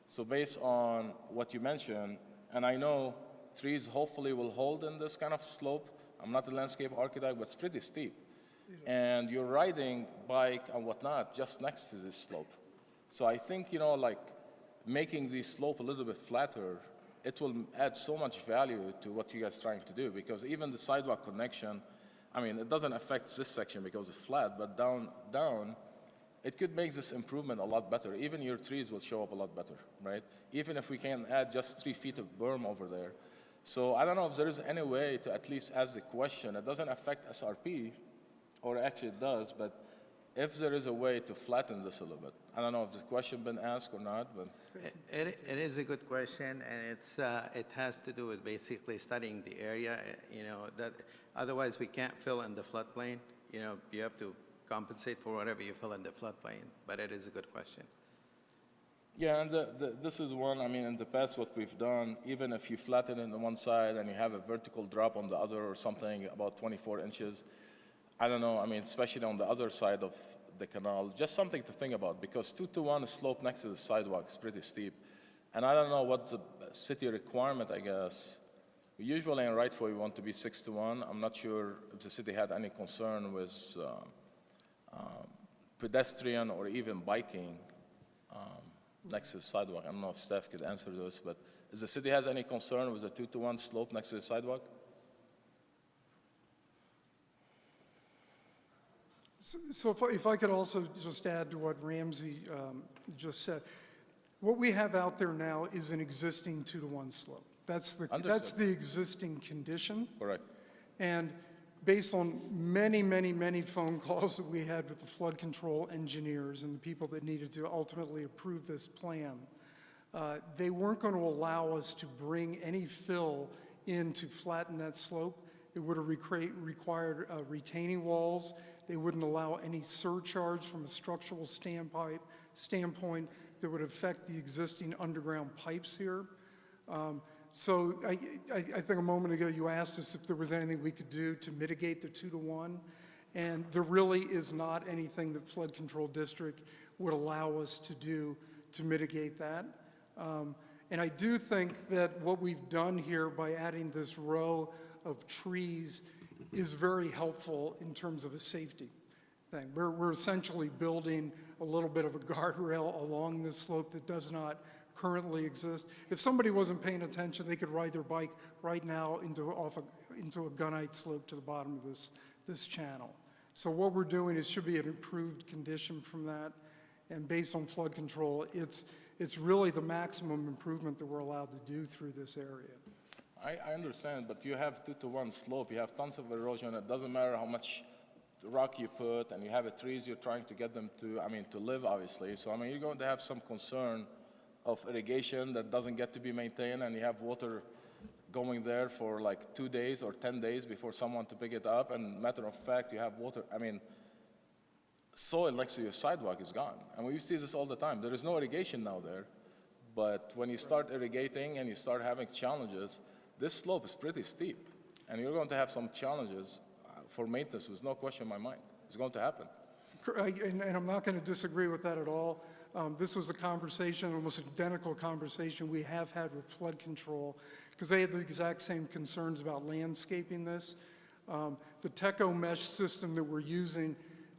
S13: So based on what you mentioned, and I know trees hopefully will hold in this kind of slope. I'm not a landscape architect, but it's pretty steep. And you're riding bike and whatnot just next to this slope. So I think, like making the slope a little bit flatter, it will add so much value to what you guys are trying to do, because even the sidewalk connection, I mean, it doesn't affect this section because it's flat, but down, it could make this improvement a lot better. Even your trees will show up a lot better, right? Even if we can add just 3 feet of berm over there. So I don't know if there is any way to at least ask the question. It doesn't affect SRP, or actually it does, but if there is a way to flatten this a little bit. I don't know if the question been asked or not, but.
S14: It is a good question, and it has to do with basically studying the area, that otherwise we can't fill in the floodplain. You have to compensate for whatever you fill in the floodplain, but it is a good question.
S13: Yeah, and this is one, I mean, in the past what we've done, even if you flatten it on one side and you have a vertical drop on the other or something about 24 inches, I don't know, I mean, especially on the other side of the canal, just something to think about, because 2 to 1 slope next to the sidewalk is pretty steep. And I don't know what the city requirement, I guess. Usually in Rightful, we want to be 6 to 1. I'm not sure if the city had any concern with pedestrian or even biking next to the sidewalk. I don't know if staff could answer this, but does the city has any concern with a 2 to 1 slope next to the sidewalk?
S11: So if I could also just add to what Ramsey just said. What we have out there now is an existing 2 to 1 slope. That's the existing condition.
S13: Correct.
S11: And based on many, many, many phone calls that we had with the flood control engineers and the people that needed to ultimately approve this plan, they weren't going to allow us to bring any fill in to flatten that slope. It would have required retaining walls. They wouldn't allow any surcharge from a structural standpoint that would affect the existing underground pipes here. So I think a moment ago you asked us if there was anything we could do to mitigate the 2 to 1, and there really is not anything that Flood Control District would allow us to do to mitigate that. And I do think that what we've done here by adding this row of trees is very helpful in terms of a safety thing. We're essentially building a little bit of a guardrail along this slope that does not currently exist. If somebody wasn't paying attention, they could ride their bike right now into a gunite slope to the bottom of this channel. So what we're doing is should be an improved condition from that, and based on flood control, it's really the maximum improvement that we're allowed to do through this area.
S13: I understand, but you have 2 to 1 slope, you have tons of erosion, it doesn't matter how much rock you put, and you have trees you're trying to get them to, to live, obviously. So, you're going to have some concern of irrigation that doesn't get to be maintained, and you have water going there for like 2 days or 10 days before someone to pick it up, and matter of fact, you have water, soil next to your sidewalk is gone. And we see this all the time. There is no irrigation now there, but when you start irrigating and you start having challenges, this slope is pretty steep, and you're going to have some challenges for maintenance, with no question in my mind. It's going to happen.
S11: And I'm not going to disagree with that at all. This was a conversation, almost identical conversation we have had with flood control, because they had the exact same concerns about landscaping this. The Teco mesh system that we're using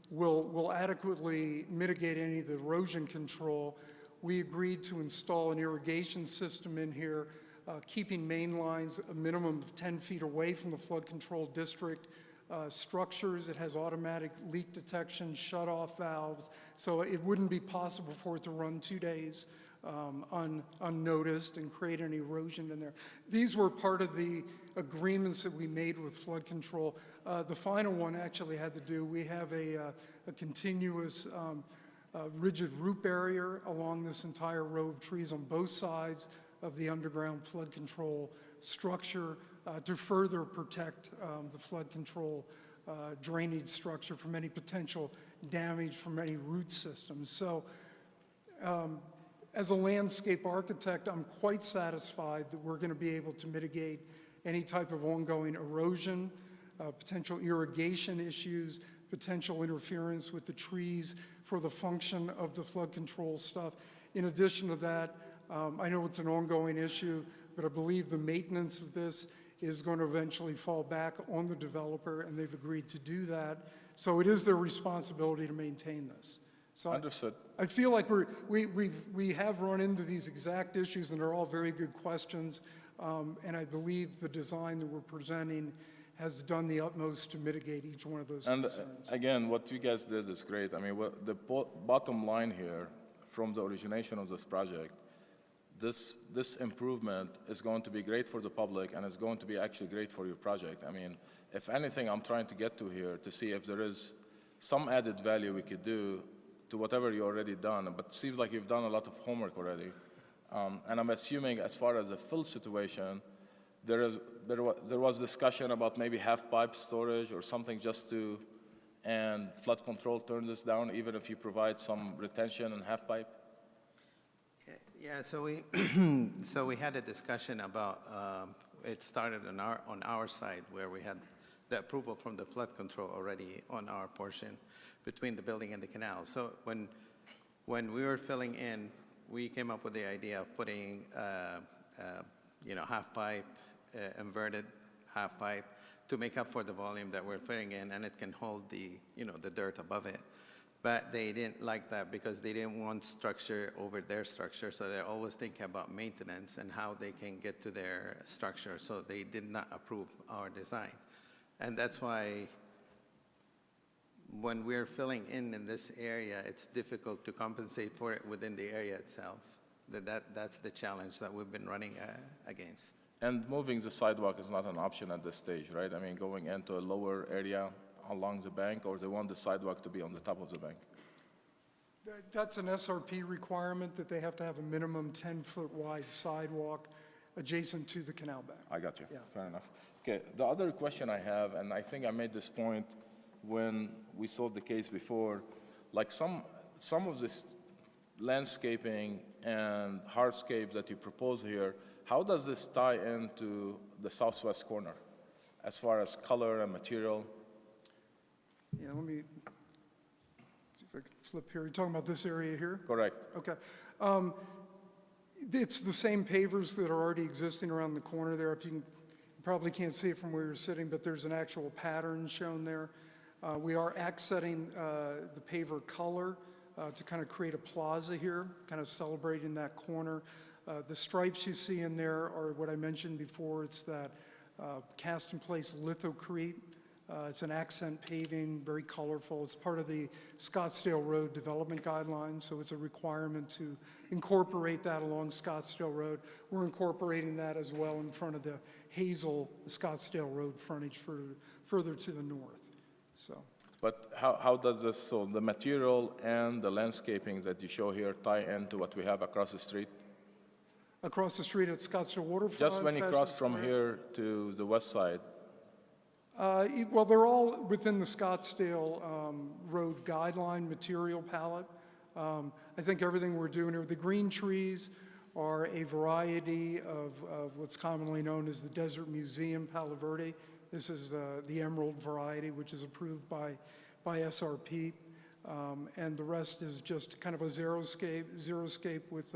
S11: will adequately mitigate any of the erosion control. We agreed to install an irrigation system in here, keeping main lines a minimum of 10 feet away from the flood control district structures. It has automatic leak detection, shut-off valves, so it wouldn't be possible for it to run 2 days unnoticed and create any erosion in there. These were part of the agreements that we made with flood control. The final one actually had to do, we have a continuous rigid root barrier along this entire row of trees on both sides of the underground flood control structure to further protect the flood control drainage structure from any potential damage from any root systems. So as a landscape architect, I'm quite satisfied that we're going to be able to mitigate any type of ongoing erosion, potential irrigation issues, potential interference with the trees for the function of the flood control stuff. In addition to that, I know it's an ongoing issue, but I believe the maintenance of this is going to eventually fall back on the developer, and they've agreed to do that. So it is their responsibility to maintain this. So
S13: Understood.
S11: I feel like we have run into these exact issues, and they're all very good questions. And I believe the design that we're presenting has done the utmost to mitigate each one of those concerns.
S13: Again, what you guys did is great. I mean, the bottom line here, from the origination of this project, this improvement is going to be great for the public, and it's going to be actually great for your project. I mean, if anything, I'm trying to get to here to see if there is some added value we could do to whatever you already done, but it seems like you've done a lot of homework already. And I'm assuming as far as the fill situation, there was discussion about maybe half-pipe storage or something just to, and flood control turn this down, even if you provide some retention and half-pipe?
S14: Yeah, so we so we had a discussion about it started on our side where we had the approval from the flood control already on our portion between the building and the canal. So when we were filling in, we came up with the idea of putting half pipe, inverted half pipe to make up for the volume that we're filling in, and it can hold the the dirt above it. But they didn't like that because they didn't want structure over their structure, so they're always thinking about maintenance and how they can get to their structure, so they did not approve our design. And that's why when we're filling in this area, it's difficult to compensate for it within the area itself. That's the challenge that we've been running against.
S13: And moving the sidewalk is not an option at this stage, right? I mean, going into a lower area along the bank, or they want the sidewalk to be on the top of the bank?
S11: That's an SRP requirement that they have to have a minimum 10-foot wide sidewalk adjacent to the canal bank.
S13: I got you.
S11: Yeah.
S13: Fair enough. Okay, the other question I have, and I think I made this point when we saw the case before, like some of this landscaping and hardscapes that you propose here, how does this tie into the southwest corner as far as color and material?
S11: Yeah, let me see if I can flip here. You're talking about this area here?
S13: Correct.
S11: Okay. It's the same pavers that are already existing around the corner there. If you probably can't see it from where you're sitting, but there's an actual pattern shown there. We are accenting the paver color to kind of create a plaza here, kind of celebrating that corner. The stripes you see in there are what I mentioned before. It's that cast-in-place lithocrete. It's an accent paving, very colorful. It's part of the Scottsdale Road Development Guidelines, so it's a requirement to incorporate that along Scottsdale Road. We're incorporating that as well in front of the Hazel Scottsdale Road frontage further to the north. So.
S13: But how does this, so the material and the landscaping that you show here tie into what we have across the street?
S11: Across the street at Scottsdale Waterfront?
S13: Just when you cross from here to the west side?
S11: Well, they're all within the Scottsdale Road Guideline material palette. I think everything we're doing here, the green trees are a variety of what's commonly known as the Desert Museum Palo Verde. This is the emerald variety, which is approved by SRP. And the rest is just kind of a xeriscape with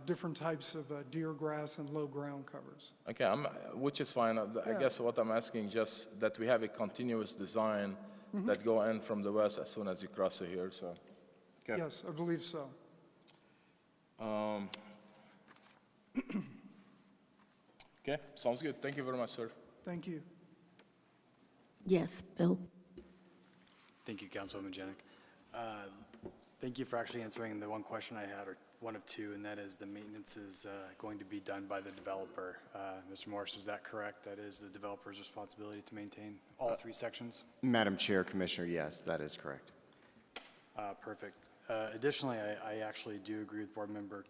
S11: different types of deer grass and low ground covers.
S13: Okay, which is fine. I guess what I'm asking just that we have a continuous design that go in from the west as soon as you cross it here. So, okay.
S11: Yes, I believe so.
S13: Okay, sounds good. Thank you very much, sir.
S11: Thank you.
S1: Yes, Bill?
S7: Thank you, Councilwoman Janik. Thank you for actually answering the one question I had, or one of two, and that is the maintenance is going to be done by the developer. Mr. Morris, is that correct? That is the developer's responsibility to maintain all three sections?
S9: Madam Chair, Commissioner, yes, that is correct.
S7: Perfect. Additionally, I actually do agree with Board Member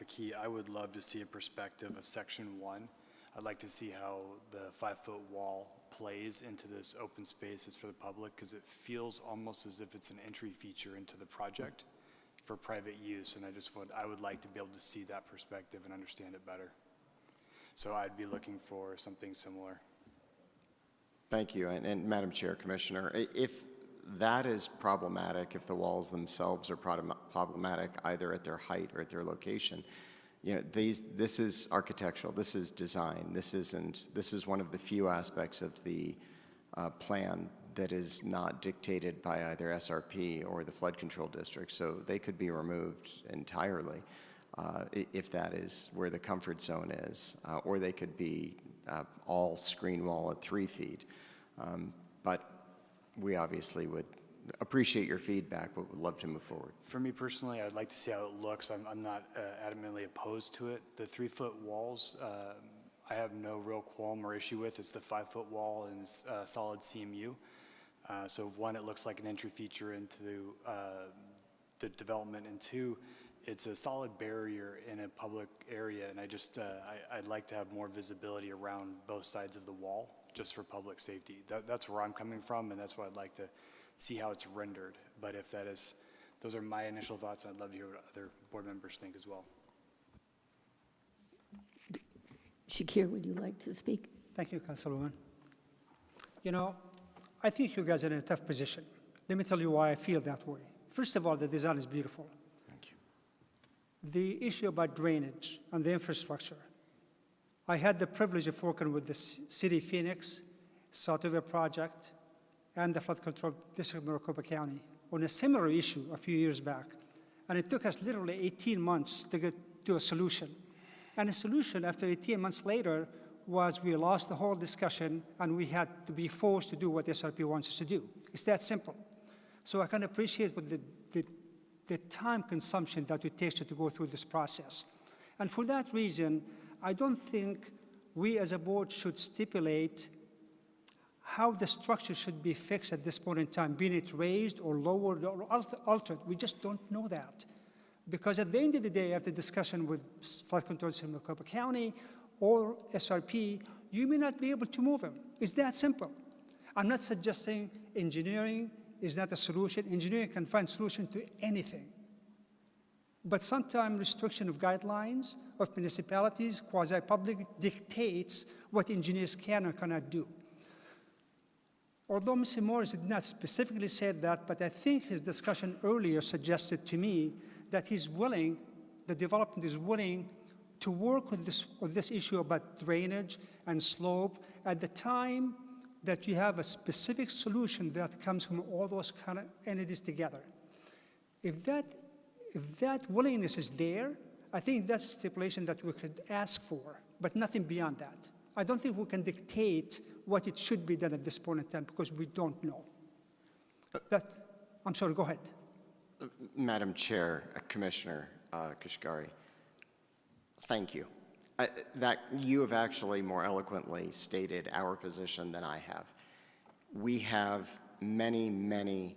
S7: Faki. I would love to see a perspective of Section 1. I'd like to see how the 5-foot wall plays into this open space that's for the public, because it feels almost as if it's an entry feature into the project for private use, and I would like to be able to see that perspective and understand it better. So I'd be looking for something similar.
S9: Thank you. And Madam Chair, Commissioner, if that is problematic, if the walls themselves are problematic either at their height or at their location, you know, this is architectural, this is design, this is one of the few aspects of the plan that is not dictated by either SRP or the flood control district, so they could be removed entirely if that is where the comfort zone is, or they could be all screen wall at 3 feet. But we obviously would appreciate your feedback, but would love to move forward.
S7: For me personally, I'd like to see how it looks. I'm not adamantly opposed to it. The 3-foot walls, I have no real qualm or issue with. It's the 5-foot wall and it's solid CMU. So one, it looks like an entry feature into the development, and 2, it's a solid barrier in a public area, and I'd like to have more visibility around both sides of the wall, just for public safety. That's where I'm coming from, and that's what I'd like to see how it's rendered. But if those are my initial thoughts, and I'd love to hear what other board members think as well.
S1: Shakir, would you like to speak?
S8: Thank you, Councilwoman. You know, I think you guys are in a tough position. Let me tell you why I feel that way. First of all, the design is beautiful.
S9: Thank you.
S8: The issue about drainage and the infrastructure. I had the privilege of working with the City of Phoenix, South River Project, and the Flood Control District of Maricopa County on a similar issue a few years back. And it took us literally 18 months to get to a solution. And the solution after 18 months later was we lost the whole discussion and we had to be forced to do what SRP wants us to do. It's that simple. So I can appreciate what the time consumption that it takes to go through this process. And for that reason, I don't think we as a board should stipulate how the structure should be fixed at this point in time, being it raised or lowered or altered. We just don't know that. Because at the end of the day, after discussion with Flood Control in Maricopa County or SRP, you may not be able to move them. It's that simple. I'm not suggesting engineering is not a solution. Engineering can find solution to anything. But sometimes restriction of guidelines of municipalities, quasi-public, dictates what engineers can or cannot do. Although Mr. Morris did not specifically say that, but I think his discussion earlier suggested to me that he's willing, the development is willing to work with this issue about drainage and slope at the time that you have a specific solution that comes from all those kind of entities together. If that willingness is there, I think that's a stipulation that we could ask for, but nothing beyond that. I don't think we can dictate what it should be done at this point in time because we don't know. I'm sorry, go ahead.
S9: Madam Chair, Commissioner Kashgari, thank you. That you have actually more eloquently stated our position than I have. We have many, many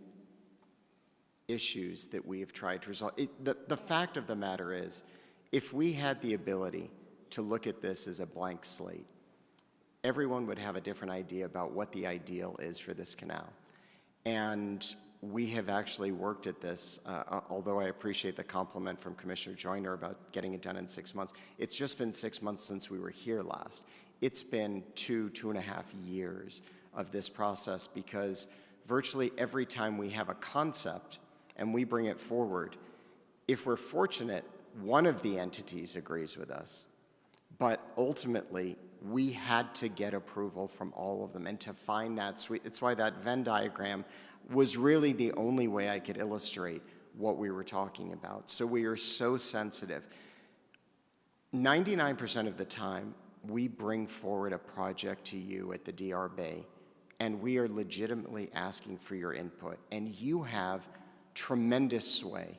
S9: issues that we have tried to resolve. The fact of the matter is, if we had the ability to look at this as a blank slate, everyone would have a different idea about what the ideal is for this canal. And we have actually worked at this, although I appreciate the compliment from Commissioner Joyner about getting it done in 6 months. It's just been 6 months since we were here last. It's been 2.5 years of this process because virtually every time we have a concept and we bring it forward, if we're fortunate, one of the entities agrees with us. But ultimately, we had to get approval from all of them, and to find that sweet, it's why that Venn diagram was really the only way I could illustrate what we were talking about. So we are so sensitive. 99% of the time, we bring forward a project to you at the DR Bay, and we are legitimately asking for your input, and you have tremendous sway,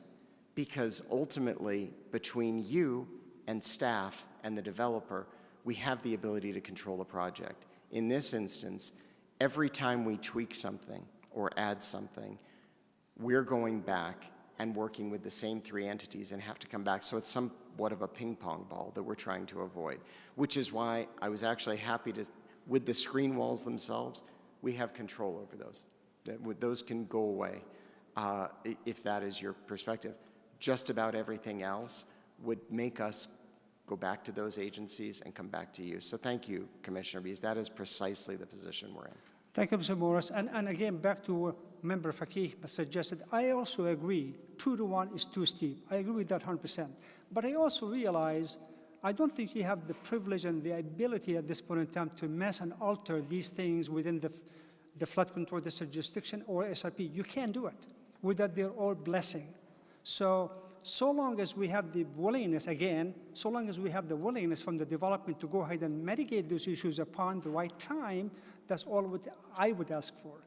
S9: because ultimately, between you and staff and the developer, we have the ability to control the project. In this instance, every time we tweak something or add something, we're going back and working with the same 3 entities and have to come back. So it's somewhat of a ping pong ball that we're trying to avoid, which is why I was actually happy to, with the screen walls themselves, we have control over those. Those can go away if that is your perspective. Just about everything else would make us go back to those agencies and come back to you. So thank you, Commissioner, because that is precisely the position we're in.
S8: Thank you, Mr. Morris. And again, back to Member Fakih suggested, I also agree 2-to-1 is too steep. I agree with that 100%. But I also realize I don't think you have the privilege and the ability at this point in time to mess and alter these things within the flood control district jurisdiction or SRP. You can't do it without their all blessing. So long as we have the willingness, again, so long as we have the willingness from the development to go ahead and mitigate those issues upon the right time, that's all what I would ask for.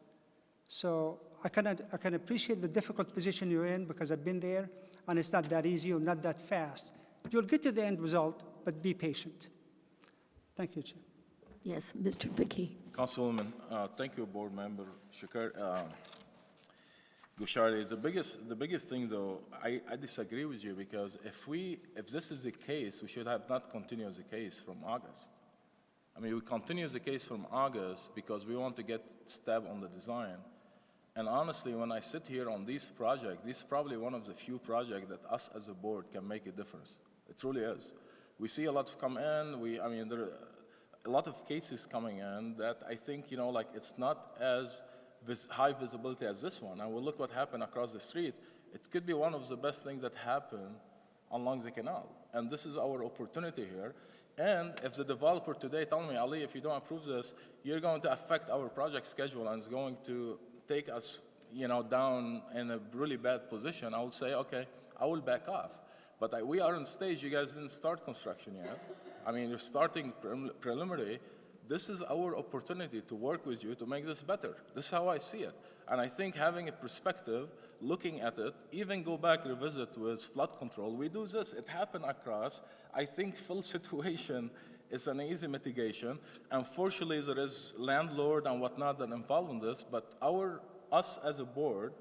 S8: So I can appreciate the difficult position you're in because I've been there, and it's not that easy or not that fast. You'll get to the end result, but be patient. Thank you, Chair.
S1: Yes, Mr. Vicky.
S13: Councilwoman, thank you, Board Member Gushardi. The biggest thing, though, I disagree with you because if this is the case, we should have not continued as a case from August. I mean, we continue as a case from August because we want to get staff on the design. And honestly, when I sit here on these projects, this is probably one of the few projects that us as a board can make a difference. It truly is. We see a lot come in. I mean, there are a lot of cases coming in that I think, like it's not as high visibility as this one. And we'll look what happened across the street. It could be one of the best things that happened along the canal. And this is our opportunity here. And if the developer today tell me, Ali, if you don't approve this, you're going to affect our project schedule and it's going to take us, down in a really bad position, I would say, okay, I will back off. But we are on stage. You guys didn't start construction yet. I mean, you're starting preliminary. This is our opportunity to work with you to make this better. This is how I see it. And I think having a perspective, looking at it, even go back, revisit with flood control. We do this. It happened across. I think fill situation is an easy mitigation. Unfortunately, there is landlord and whatnot that involved in this, but us as a board,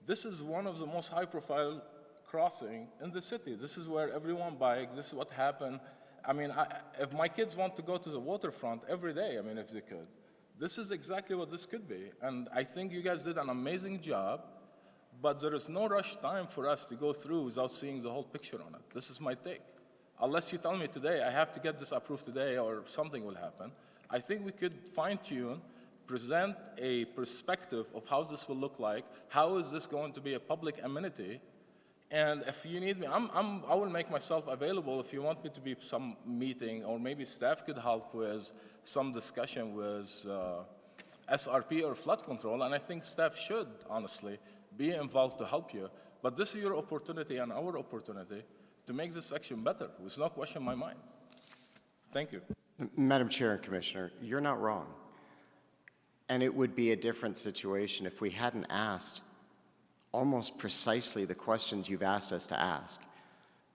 S13: this is one of the most high-profile crossing in the city. This is where everyone bikes. This is what happened. I mean, if my kids want to go to the waterfront every day, I mean, if they could, this is exactly what this could be. And I think you guys did an amazing job, but there is no rush time for us to go through without seeing the whole picture on it. This is my take. Unless you tell me today, I have to get this approved today or something will happen, I think we could fine-tune, present a perspective of how this will look like, how is this going to be a public amenity, and if you need me, I will make myself available if you want me to be some meeting, or maybe staff could help with some discussion with SRP or flood control, and I think staff should, honestly, be involved to help you. But this is your opportunity and our opportunity to make this section better. There's no question in my mind. Thank you.
S9: Madam Chair and Commissioner, you're not wrong. And it would be a different situation if we hadn't asked almost precisely the questions you've asked us to ask.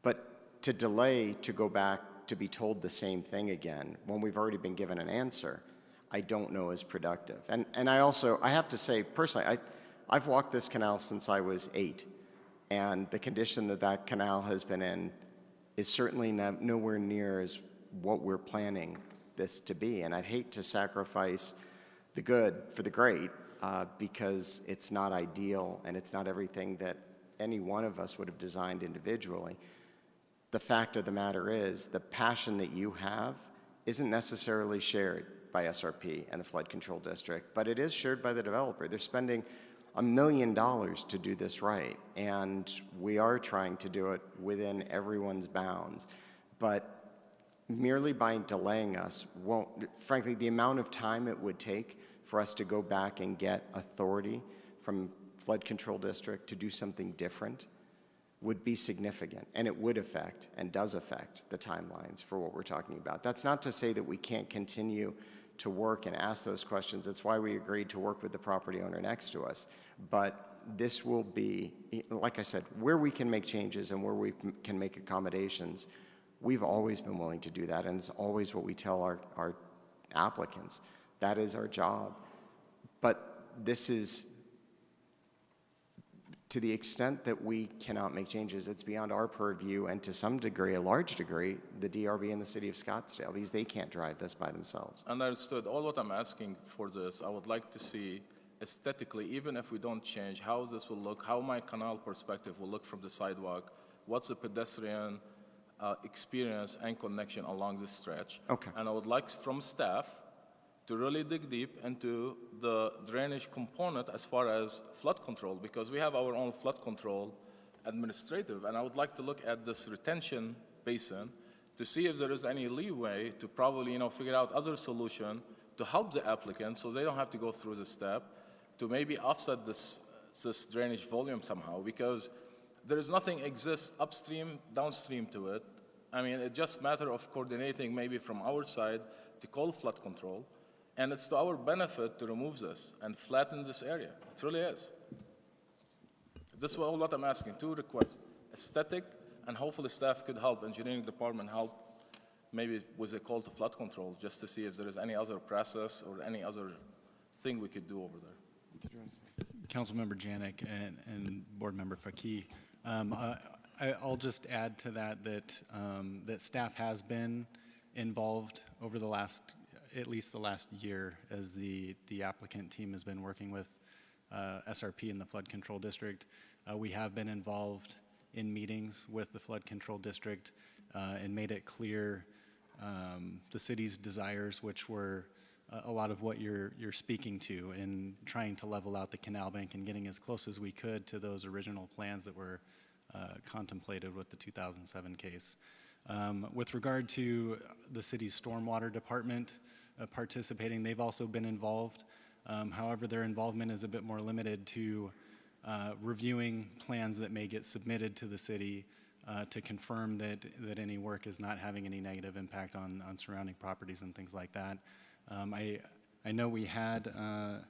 S9: But to delay to go back to be told the same thing again when we've already been given an answer, I don't know is productive. And I have to say, personally, I've walked this canal since I was 8. And the condition that canal has been in is certainly nowhere near as what we're planning this to be. And I'd hate to sacrifice the good for the great because it's not ideal and it's not everything that any one of us would have designed individually. The fact of the matter is the passion that you have isn't necessarily shared by SRP and the Flood Control District, but it is shared by the developer. They're spending $1 million to do this right, and we are trying to do it within everyone's bounds. But merely by delaying us won't, frankly, the amount of time it would take for us to go back and get authority from Flood Control District to do something different would be significant, and it would affect and does affect the timelines for what we're talking about. That's not to say that we can't continue to work and ask those questions. That's why we agreed to work with the property owner next to us. But this will be, like I said, where we can make changes and where we can make accommodations, we've always been willing to do that, and it's always what we tell our applicants. That is our job. But this is, To the extent that we cannot make changes, it's beyond our purview, and to some degree, a large degree, the DRB and the city of Scottsdale, because they can't drive this by themselves.
S13: Understood. All what I'm asking for this, I would like to see aesthetically, even if we don't change, how this will look, how my canal perspective will look from the sidewalk, what's the pedestrian experience and connection along this stretch.
S9: Okay.
S13: And I would like from staff to really dig deep into the drainage component as far as flood control, because we have our own flood control administrative, and I would like to look at this retention basin to see if there is any leeway to probably, figure out other solution to help the applicant so they don't have to go through this step to maybe offset this drainage volume somehow, because there is nothing exists upstream, downstream to it. I mean, it's just a matter of coordinating maybe from our side to call flood control. And it's to our benefit to remove this and flatten this area. It really is. This is all what I'm asking. Two requests: aesthetic, and hopefully staff could help, engineering department help, maybe with a call to flood control, just to see if there is any other process or any other thing we could do over there.
S10: Councilmember Janik and Board Member Faki, I'll just add to that that staff has been involved over at least the last year, as the applicant team has been working with SRP in the flood control district. We have been involved in meetings with the flood control district and made it clear the city's desires, which were a lot of what you're speaking to, in trying to level out the canal bank and getting as close as we could to those original plans that were contemplated with the 2007 case. With regard to the city's stormwater department participating, they've also been involved. However, their involvement is a bit more limited to reviewing plans that may get submitted to the city to confirm that any work is not having any negative impact on surrounding properties and things like that. I know we had our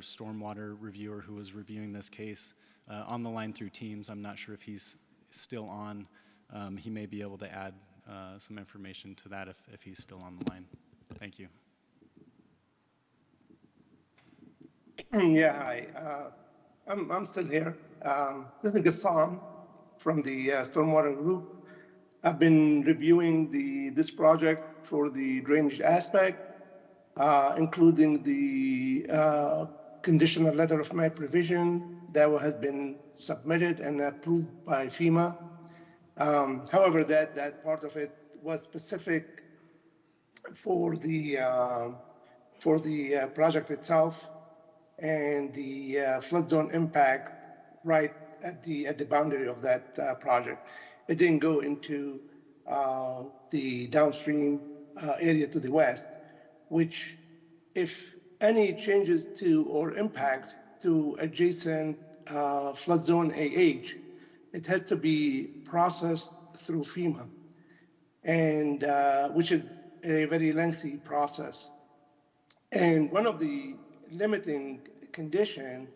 S10: stormwater reviewer who was reviewing this case on the line through Teams. I'm not sure if he's still on. He may be able to add some information to that if he's still on the line. Thank you.
S15: Yeah, hi. I'm still here. This is Gassam from the Stormwater Group. I've been reviewing this project for the drainage aspect, including the conditional letter of map revision that has been submitted and approved by FEMA. However, that part of it was specific for the project itself and the flood zone impact right at the boundary of that project. It didn't go into the downstream area to the west, which, if any changes to or impact to adjacent flood zone AH, it has to be processed through FEMA, and which is a very lengthy process. And one of the limiting condition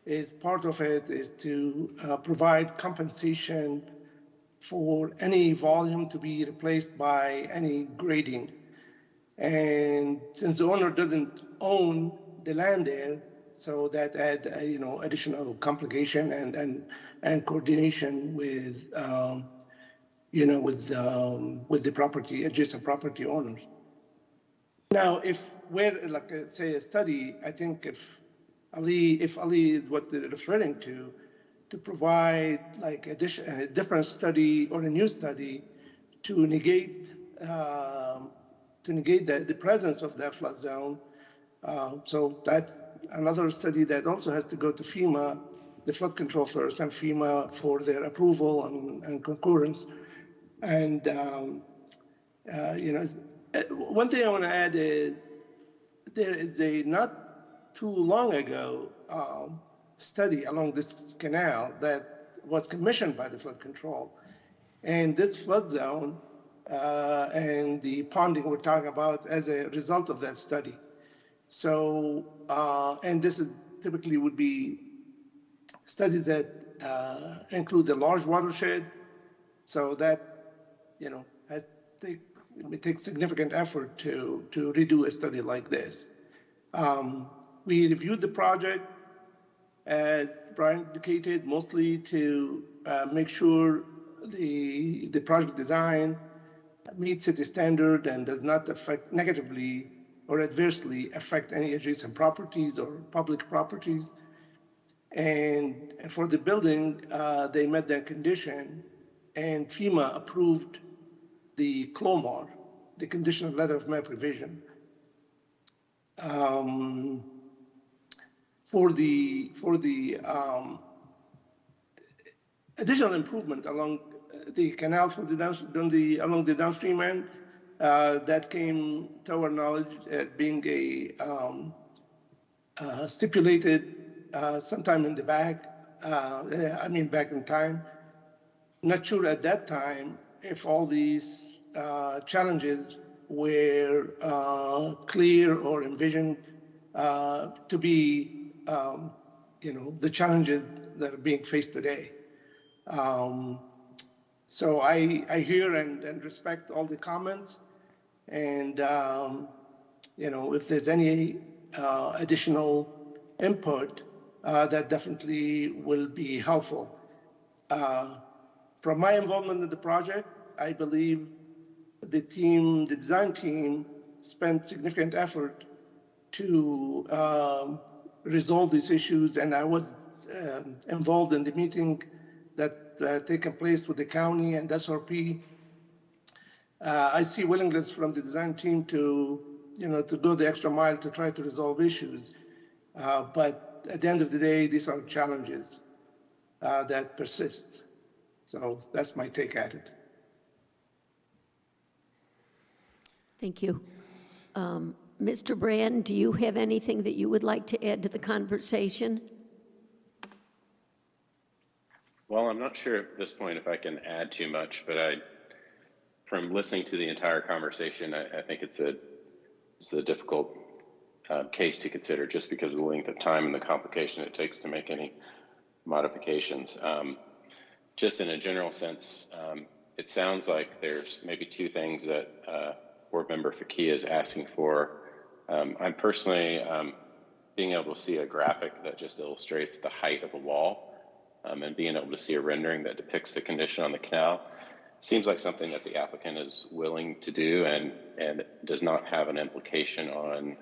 S15: is part of it is to provide compensation for any volume to be replaced by any grading. And since the owner doesn't own the land there, so that add additional complication and coordination with with the property, adjacent property owners. Now, if we're like say a study, I think if Ali is what they're referring to provide like a different study or a new study to negate the presence of that flood zone. So that's another study that also has to go to FEMA, the flood control first, and FEMA for their approval and concurrence. And one thing I want to add is there is a not too long ago study along this canal that was commissioned by the flood control, and this flood zone and the ponding we're talking about as a result of that study. So, and this is typically would be studies that include the large watershed, so that it takes significant effort to redo a study like this. We reviewed the project. as Brian indicated, mostly to make sure the project design meets city standard and does not affect negatively or adversely affect any adjacent properties or public properties. And for the building, they met that condition, and FEMA approved the CLOMAR, the conditional letter of map revision. For the additional improvement along the canal for the along the downstream end, that came to our knowledge as being stipulated sometime in the back. Back in time. Not sure at that time if all these challenges were clear or envisioned to be, the challenges that are being faced today. So I hear and respect all the comments, and if there's any additional input, that definitely will be helpful. From my involvement in the project, I believe the design team, spent significant effort to resolve these issues, and I was involved in the meeting that taken place with the county and SRP. I see willingness from the design team to go the extra mile to try to resolve issues. But at the end of the day, these are challenges that persist. So that's my take at it.
S1: Thank you. Mr. Brand, do you have anything that you would like to add to the conversation?
S16: Well, I'm not sure at this point if I can add too much, but from listening to the entire conversation, I think it's a difficult case to consider just because of the length of time and the complication it takes to make any modifications. Just in a general sense, it sounds like there's maybe two things that Board Member Fakia is asking for. I'm personally being able to see a graphic that just illustrates the height of a wall, and being able to see a rendering that depicts the condition on the canal. Seems like something that the applicant is willing to do and does not have an implication on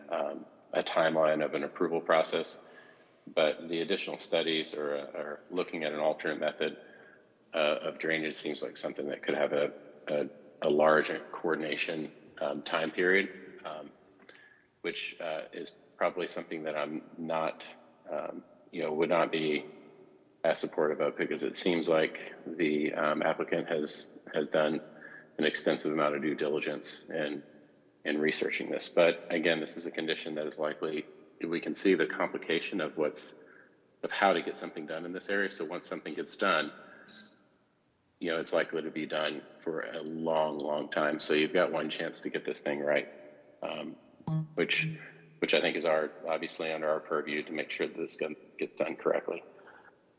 S16: a timeline of an approval process. But the additional studies are looking at an alternate method of drainage. Seems like something that could have a large coordination time period, which is probably something that I'm not, would not be as supportive of, because it seems like the applicant has done an extensive amount of due diligence in researching this. But again, this is a condition that is likely, we can see the complication of how to get something done in this area. So once something gets done, it's likely to be done for a long, long time. So you've got one chance to get this thing right, which I think is obviously under our purview to make sure that this gets done correctly.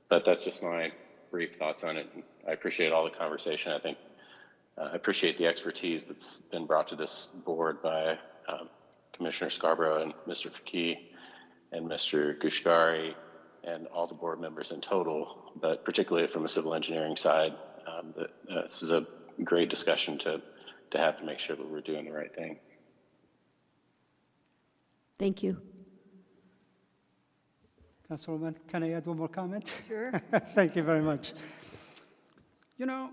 S16: But that's just my brief thoughts on it. I appreciate all the conversation. I think I appreciate the expertise that's been brought to this board by Commissioner Scarborough and Mr. Fakia and Mr. Gushgari and all the board members in total, but particularly from a civil engineering side. This is a great discussion to have to make sure that we're doing the right thing.
S1: Thank you.
S8: Councilwoman, can I add one more comment?
S4: Sure.
S8: Thank you very much. Mr.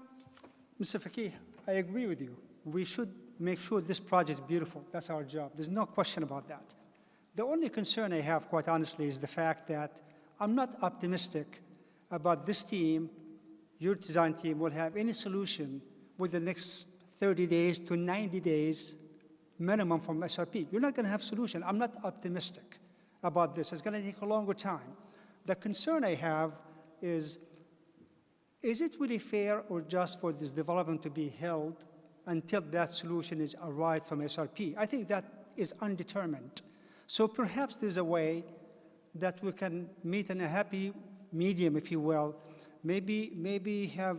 S8: Fakia, I agree with you. We should make sure this project is beautiful. That's our job. There's no question about that. The only concern I have, quite honestly, is the fact that I'm not optimistic about this team, your design team, will have any solution within the next 30 days to 90 days minimum from SRP. You're not going to have solution. I'm not optimistic about this. It's going to take a longer time. The concern I have is it really fair or just for this development to be held until that solution is arrived from SRP? I think that is undetermined. So perhaps there's a way that we can meet in a happy medium, if you will. Maybe have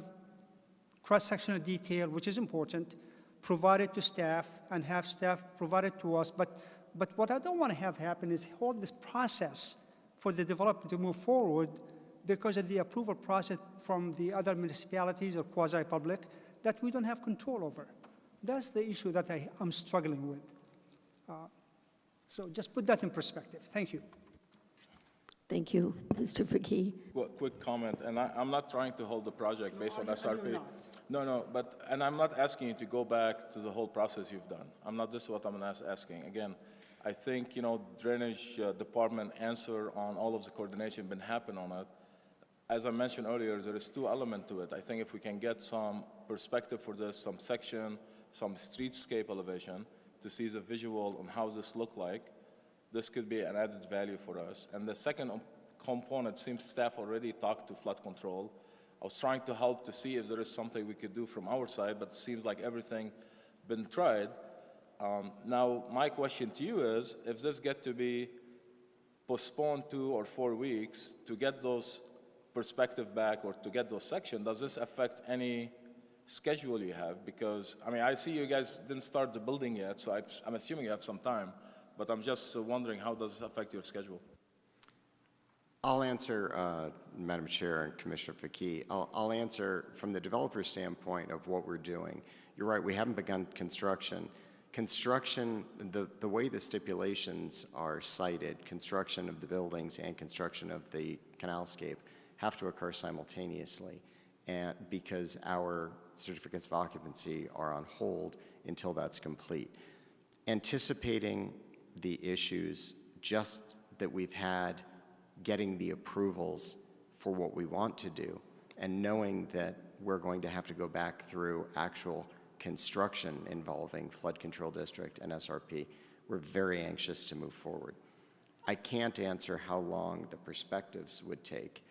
S8: cross-sectional detail, which is important, provided to staff and have staff provided to us. But what I don't want to have happen is hold this process for the development to move forward because of the approval process from the other municipalities or quasi-public that we don't have control over. That's the issue that I'm struggling with. So just put that in perspective. Thank you.
S1: Thank you. Mr. Faki.
S13: Quick comment, and I'm not trying to hold the project based on SRP.
S8: not.
S13: No, and I'm not asking you to go back to the whole process you've done. This is what I'm asking. Again, I think, drainage department answer on all of the coordination been happening on it. As I mentioned earlier, there is two elements to it. I think if we can get some perspective for this, some section, some streetscape elevation to see the visual on how this look like, this could be an added value for us. And the second component, seems staff already talked to flood control. I was trying to help to see if there is something we could do from our side, but it seems like everything been tried. Now, my question to you is, if this get to be postponed 2 or 4 weeks to get those perspective back or to get those sections, does this affect any schedule you have? Because, I see you guys didn't start the building yet, so I'm assuming you have some time. But I'm just wondering, how does this affect your schedule?
S9: I'll answer, Madam Chair and Commissioner Faki. I'll answer from the developer standpoint of what we're doing. You're right, we haven't begun construction. Construction, the way the stipulations are cited, construction of the buildings and construction of the canalscape have to occur simultaneously, and because our certificates of occupancy are on hold until that's complete. Anticipating the issues just that we've had getting the approvals for what we want to do, and knowing that we're going to have to go back through actual construction involving flood control district and SRP, we're very anxious to move forward. I can't answer how long the perspectives would take,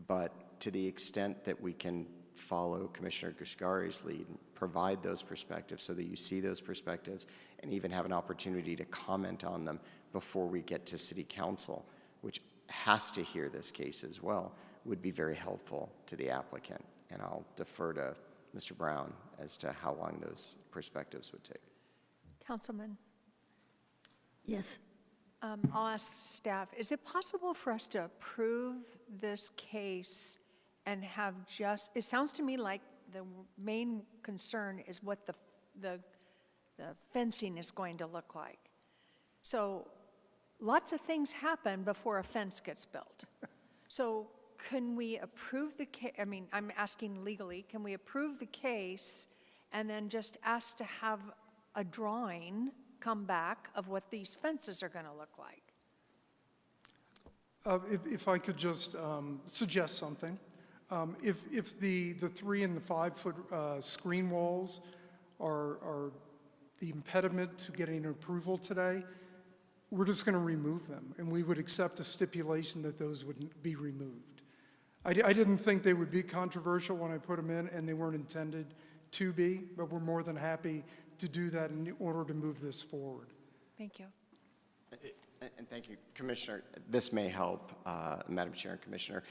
S9: but to the extent that we can follow Commissioner Gushgari's lead and provide those perspectives so that you see those perspectives and even have an opportunity to comment on them before we get to City Council, which has to hear this case as well, would be very helpful to the applicant. And I'll defer to Mr. Brown as to how long those perspectives would take.
S4: Councilman,
S1: Yes.
S4: I'll ask staff, is it possible for us to approve this case and have it sounds to me like the main concern is what the fencing is going to look like. So lots of things happen before a fence gets built. So can we approve the case? I'm asking legally, can we approve the case and then just ask to have a drawing come back of what these fences are going to look like?
S11: If I could just suggest something. If the 3 and the 5 foot screen walls are the impediment to getting approval today, we're just going to remove them, and we would accept a stipulation that those wouldn't be removed. I didn't think they would be controversial when I put them in, and they weren't intended to be, but we're more than happy to do that in order to move this forward.
S4: Thank you.
S9: And thank you, Commissioner. This may help, Madam Chair and Commissioner.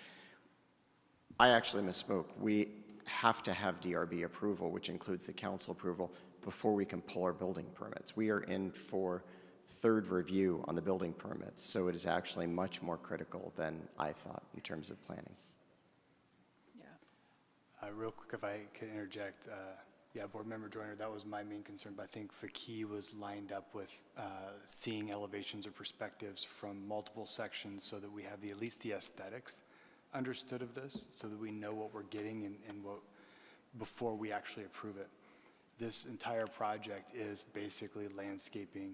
S9: I actually misspoke. We have to have DRB approval, which includes the council approval, before we can pull our building permits. We are in for third review on the building permits, so it is actually much more critical than I thought in terms of planning.
S4: Yeah.
S7: Real quick, if I could interject, yeah, Board Member Joyner, that was my main concern, but I think Faki was lined up with seeing elevations or perspectives from multiple sections so that we have at least the aesthetics understood of this, so that we know what we're getting and what before we actually approve it. This entire project is basically landscaping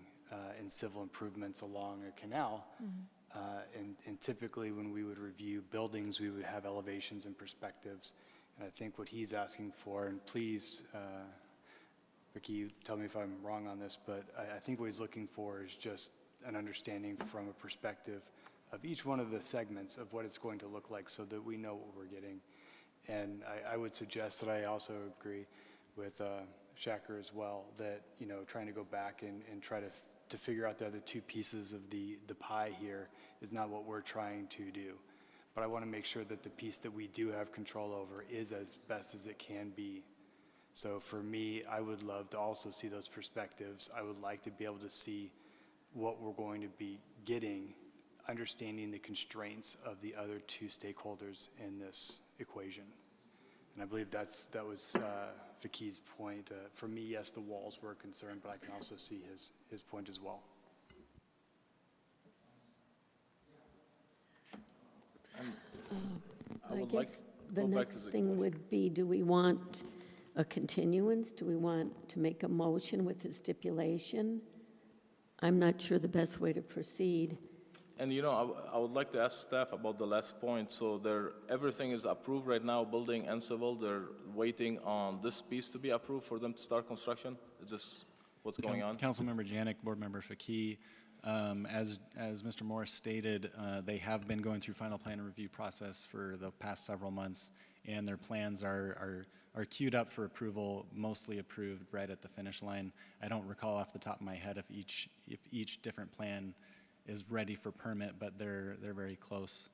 S7: and civil improvements along a canal. Mm-hmm. And typically when we would review buildings, we would have elevations and perspectives. And I think what he's asking for, and please, Ricky, you tell me if I'm wrong on this, but I think what he's looking for is just an understanding from a perspective of each one of the segments of what it's going to look like so that we know what we're getting. And I would suggest that I also agree with Shacker as well, that, you know, trying to go back and try to figure out the other two pieces of the pie here is not what we're trying to do. But I want to make sure that the piece that we do have control over is as best as it can be. So for me, I would love to also see those perspectives. I would like to be able to see what we're going to be getting. understanding the constraints of the other two stakeholders in this equation. And I believe that was Fakir's point. For me, yes, the walls were a concern, but I can also see his point as well.
S1: I guess the next thing would be, do we want a continuance? Do we want to make a motion with a stipulation? I'm not sure the best way to proceed.
S13: And I would like to ask staff about the last point. So everything is approved right now, building and civil. They're waiting on this piece to be approved for them to start construction? Is this what's going on?
S10: Councilmember Janik, Board Member Fakir, as Mr. Morris stated, they have been going through final plan review process for the past several months, and their plans are queued up for approval, mostly approved right at the finish line. I don't recall off the top of my head if each different plan is ready for permit, but they're very close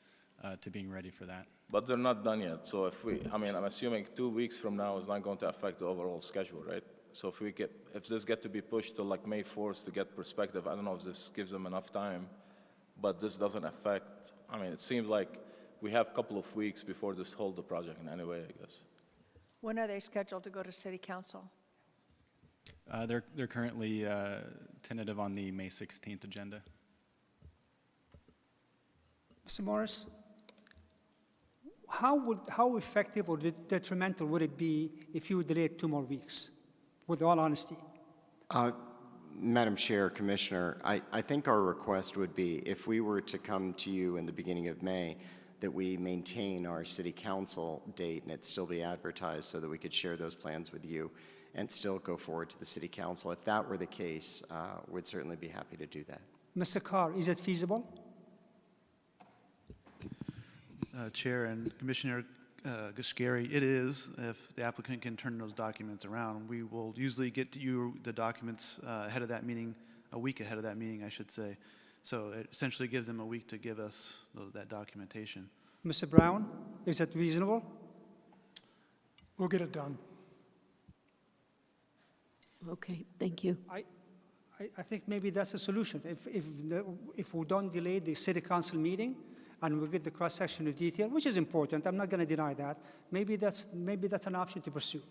S10: to being ready for that.
S13: But they're not done yet. So I'm assuming 2 weeks from now is not going to affect the overall schedule, right? So if this get to be pushed to like May 4th to get perspective, I don't know if this gives them enough time, but this doesn't affect, it seems like we have a couple of weeks before this hold the project in any way, I guess.
S4: When are they scheduled to go to City Council?
S10: They're currently tentative on the May 16th agenda.
S8: Mr. Morris, how effective or detrimental would it be if you delayed 2 more weeks, with all honesty?
S9: Madam Chair, Commissioner, I think our request would be if we were to come to you in the beginning of May, that we maintain our city council date and it still be advertised so that we could share those plans with you and still go forward to the city council. If that were the case, we'd certainly be happy to do that.
S8: Mr. Carr, is it feasible?
S6: Chair and Commissioner Gascari, it is, if the applicant can turn those documents around. We will usually get to you the documents ahead of that meeting, a week ahead of that meeting, I should say. So it essentially gives them a week to give us that documentation.
S8: Mr. Brown, is it reasonable?
S11: We'll get it done.
S1: Okay, thank you.
S8: I think maybe that's a solution. If we don't delay the city council meeting and we get the cross-sectional detail, which is important, I'm not going to deny that, maybe that's an option to pursue.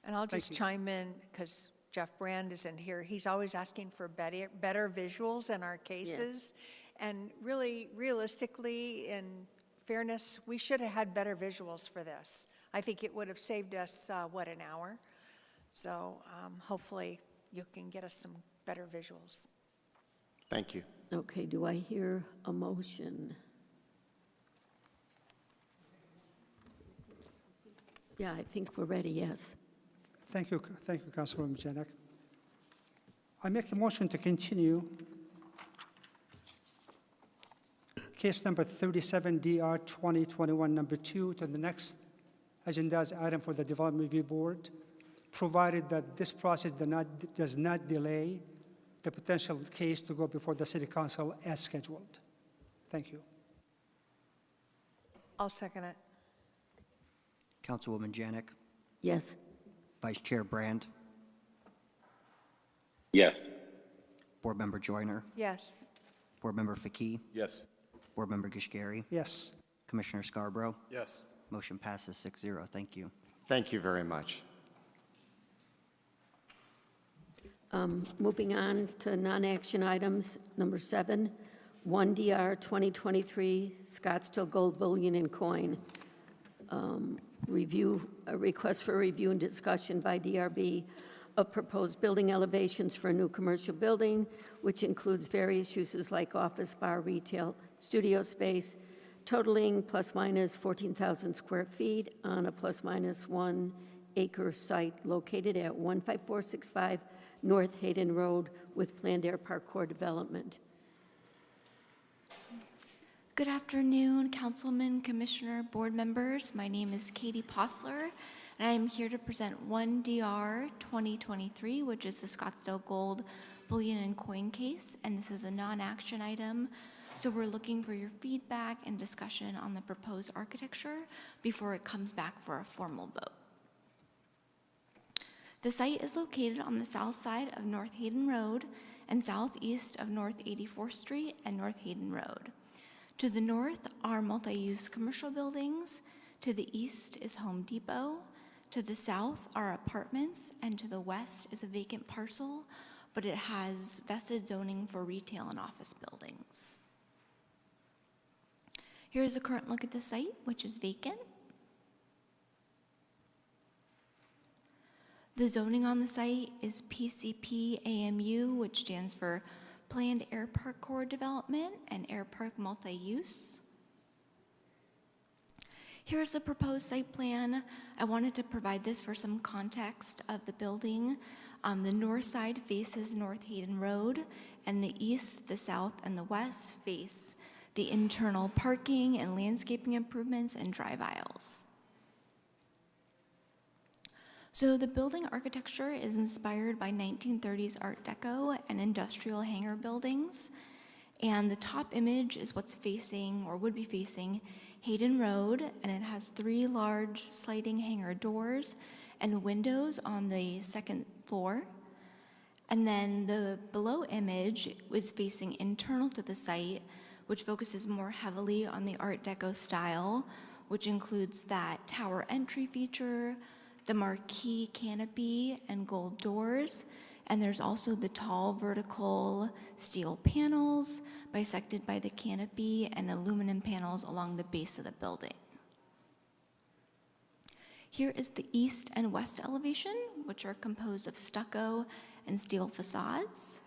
S4: And I'll just chime in, because Jeff Brand isn't here. He's always asking for better visuals in our cases. Yes. And really, realistically, in fairness, we should have had better visuals for this. I think it would have saved us, an hour? So hopefully you can get us some better visuals.
S9: Thank you.
S1: Okay, do I hear a motion? Yeah, I think we're ready, yes.
S8: Thank you, Councilwoman Janik. I make a motion to continue case number 37DR 2021 number 2 to the next agenda's item for the Development Review Board, provided that this process does not delay the potential case to go before the City Council as scheduled. Thank you.
S4: I'll second it.
S2: Councilwoman Janik,
S1: Yes.
S2: Vice Chair Brand,
S16: Yes.
S2: Board Member Joyner,
S4: Yes.
S2: Board Member Fakir,
S13: Yes.
S2: Board Member Gishgari,
S8: Yes.
S2: Commissioner Scarborough.
S7: Yes.
S2: Motion passes 6-0. Thank you.
S9: Thank you very much.
S1: Moving on to non-action items, number 7, 1DR 2023 Scottsdale Gold Bullion and Coin. A request for review and discussion by DRB of proposed building elevations for a new commercial building, which includes various uses like office, bar, retail, studio space, totaling plus minus 14,000 square feet on a plus minus 1 acre site located at 15465 North Hayden Road with planned air park core development.
S17: Good afternoon, Councilman, Commissioner, Board members. My name is Katie Posler, and I am here to present 1DR 2023, which is the Scottsdale Gold Bullion and Coin case, and this is a non-action item. So we're looking for your feedback and discussion on the proposed architecture before it comes back for a formal vote. The site is located on the south side of North Hayden Road and southeast of North 84th Street and North Hayden Road. To the north are multi-use commercial buildings. To the east is Home Depot. To the south are apartments, and to the west is a vacant parcel, but it has vested zoning for retail and office buildings. Here's a current look at the site, which is vacant. The zoning on the site is PCP AMU, which stands for Planned Air Park Core Development and Air Park Multi-Use. Here's a proposed site plan. I wanted to provide this for some context of the building. The north side faces North Hayden Road, and the east, the south, and the west face the internal parking and landscaping improvements and drive aisles. So the building architecture is inspired by 1930s Art Deco and industrial hangar buildings. And the top image is what's facing, or would be facing, Hayden Road, and it has 3 large sliding hangar doors and windows on the second floor. And then the below image is facing internal to the site, which focuses more heavily on the Art Deco style, which includes that tower entry feature, the marquee canopy and gold doors, and there's also the tall vertical steel panels bisected by the canopy and aluminum panels along the base of the building. Here is the east and west elevation, which are composed of stucco and steel facades.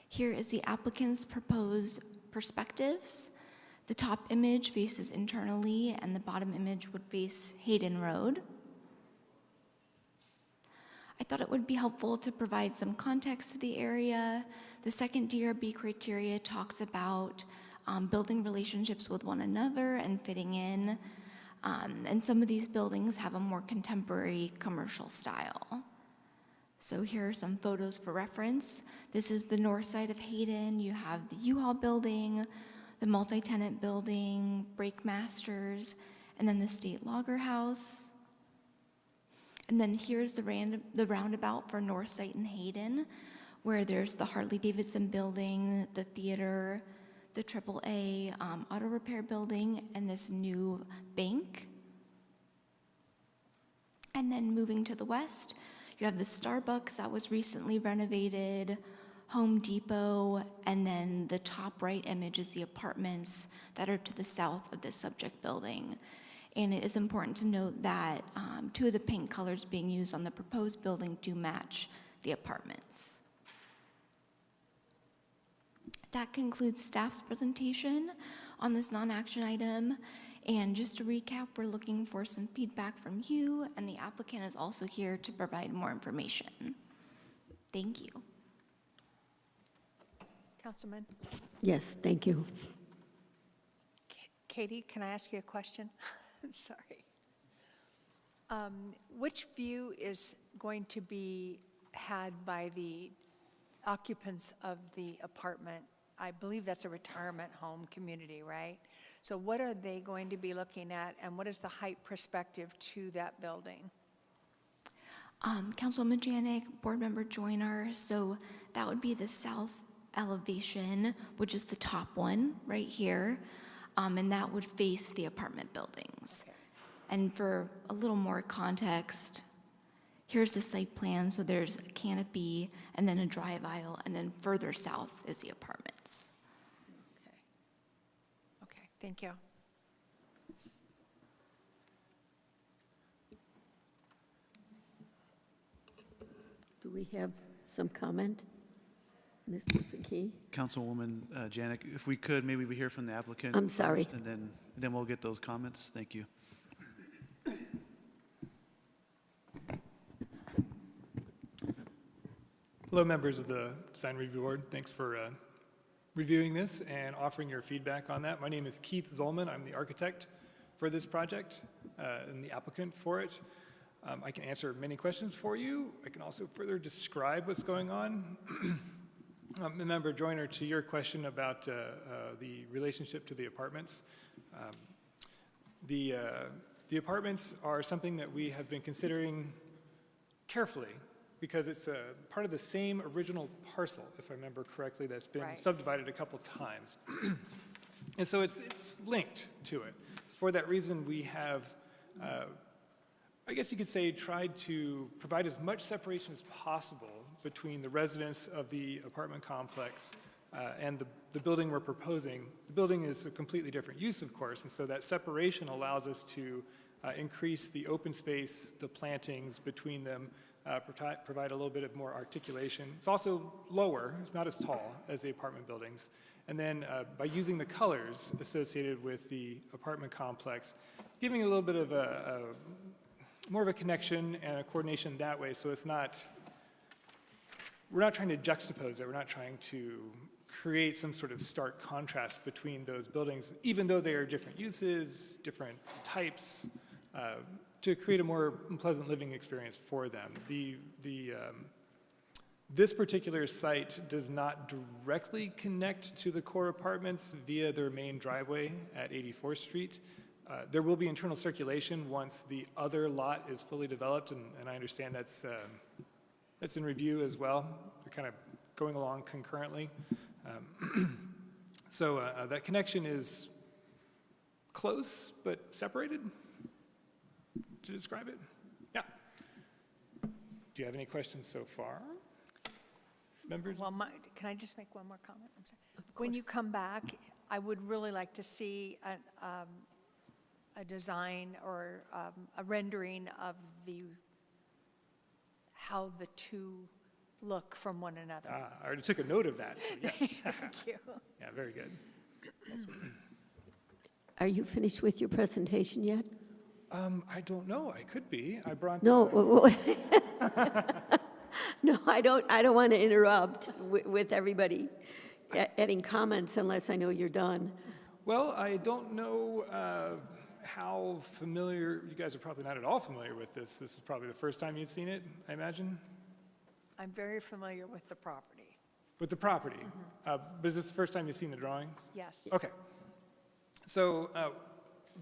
S17: Here is the applicant's proposed perspectives. The top image faces internally, and the bottom image would face Hayden Road. I thought it would be helpful to provide some context to the area. The second DRB criteria talks about building relationships with one another and fitting in. And some of these buildings have a more contemporary commercial style. So here are some photos for reference. This is the north side of Hayden. You have the U-Haul building, the multi-tenant building, Brake Masters, and then the State Logger House. And then here's the roundabout for North Site in Hayden, where there's the Harley-Davidson building, the theater, the AAA auto repair building, and this new bank. And then moving to the west, you have the Starbucks that was recently renovated, Home Depot, and then the top right image is the apartments that are to the south of this subject building. And it is important to note that 2 of the paint colors being used on the proposed building do match the apartments. That concludes staff's presentation on this non-action item. And just to recap, we're looking for some feedback from you, and the applicant is also here to provide more information. Thank you.
S4: Councilman?
S1: Yes, thank you.
S4: Katie, can I ask you a question? Sorry. Which view is going to be had by the occupants of the apartment? I believe that's a retirement home community, right? So what are they going to be looking at, and what is the height perspective to that building?
S17: Councilman Janik, Board Member Joyner, so that would be the south elevation, which is the top one right here, and that would face the apartment buildings. Okay. And for a little more context, here's the site plan. So there's a canopy and then a drive aisle, and then further south is the apartments.
S4: Okay. Okay, thank you.
S1: Do we have some comment? Mr. McKee?
S6: Councilwoman Janik, if we could, maybe we hear from the applicant.
S1: I'm sorry.
S6: First, and then we'll get those comments. Thank you.
S18: Hello, members of the Design Review Board. Thanks for reviewing this and offering your feedback on that. My name is Keith Zollman. I'm the architect for this project and the applicant for it. I can answer many questions for you. I can also further describe what's going on. Member Joyner, to your question about the relationship to the apartments, the apartments are something that we have been considering carefully because it's a part of the same original parcel, if I remember correctly, that's been
S4: Right.
S18: subdivided a couple times. And so it's linked to it. For that reason, we have, I guess you could say, tried to provide as much separation as possible between the residents of the apartment complex and the building we're proposing. The building is a completely different use, of course, and so that separation allows us to increase the open space, the plantings between them, provide a little bit of more articulation. It's also lower, it's not as tall as the apartment buildings. And then by using the colors associated with the apartment complex, giving a little bit of more of a connection and a coordination that way, so it's not, we're not trying to juxtapose it, we're not trying to create some sort of stark contrast between those buildings, even though they are different uses, different types, to create a more pleasant living experience for them. This particular site does not directly connect to the core apartments via their main driveway at 84th Street. There will be internal circulation once the other lot is fully developed, and I understand that's in review as well. We're kind of going along concurrently. So that connection is close but separated, to describe it. Yeah. Do you have any questions so far, members?
S4: Well, can I just make one more comment? I'm sorry. When you come back, I would really like to see a design or a rendering of how the two look from one another.
S18: I already took a note of that, so yes.
S4: Thank you.
S18: Yeah, very good.
S1: Are you finished with your presentation yet?
S18: I don't know. I could be. I brought.
S1: No. No, I don't want to interrupt with everybody adding comments unless I know you're done.
S18: Well, I don't know how familiar, you guys are probably not at all familiar with this. This is probably the first time you've seen it, I imagine?
S4: I'm very familiar with the property.
S18: With the property? But is this the first time you've seen the drawings?
S4: Yes.
S18: Okay. So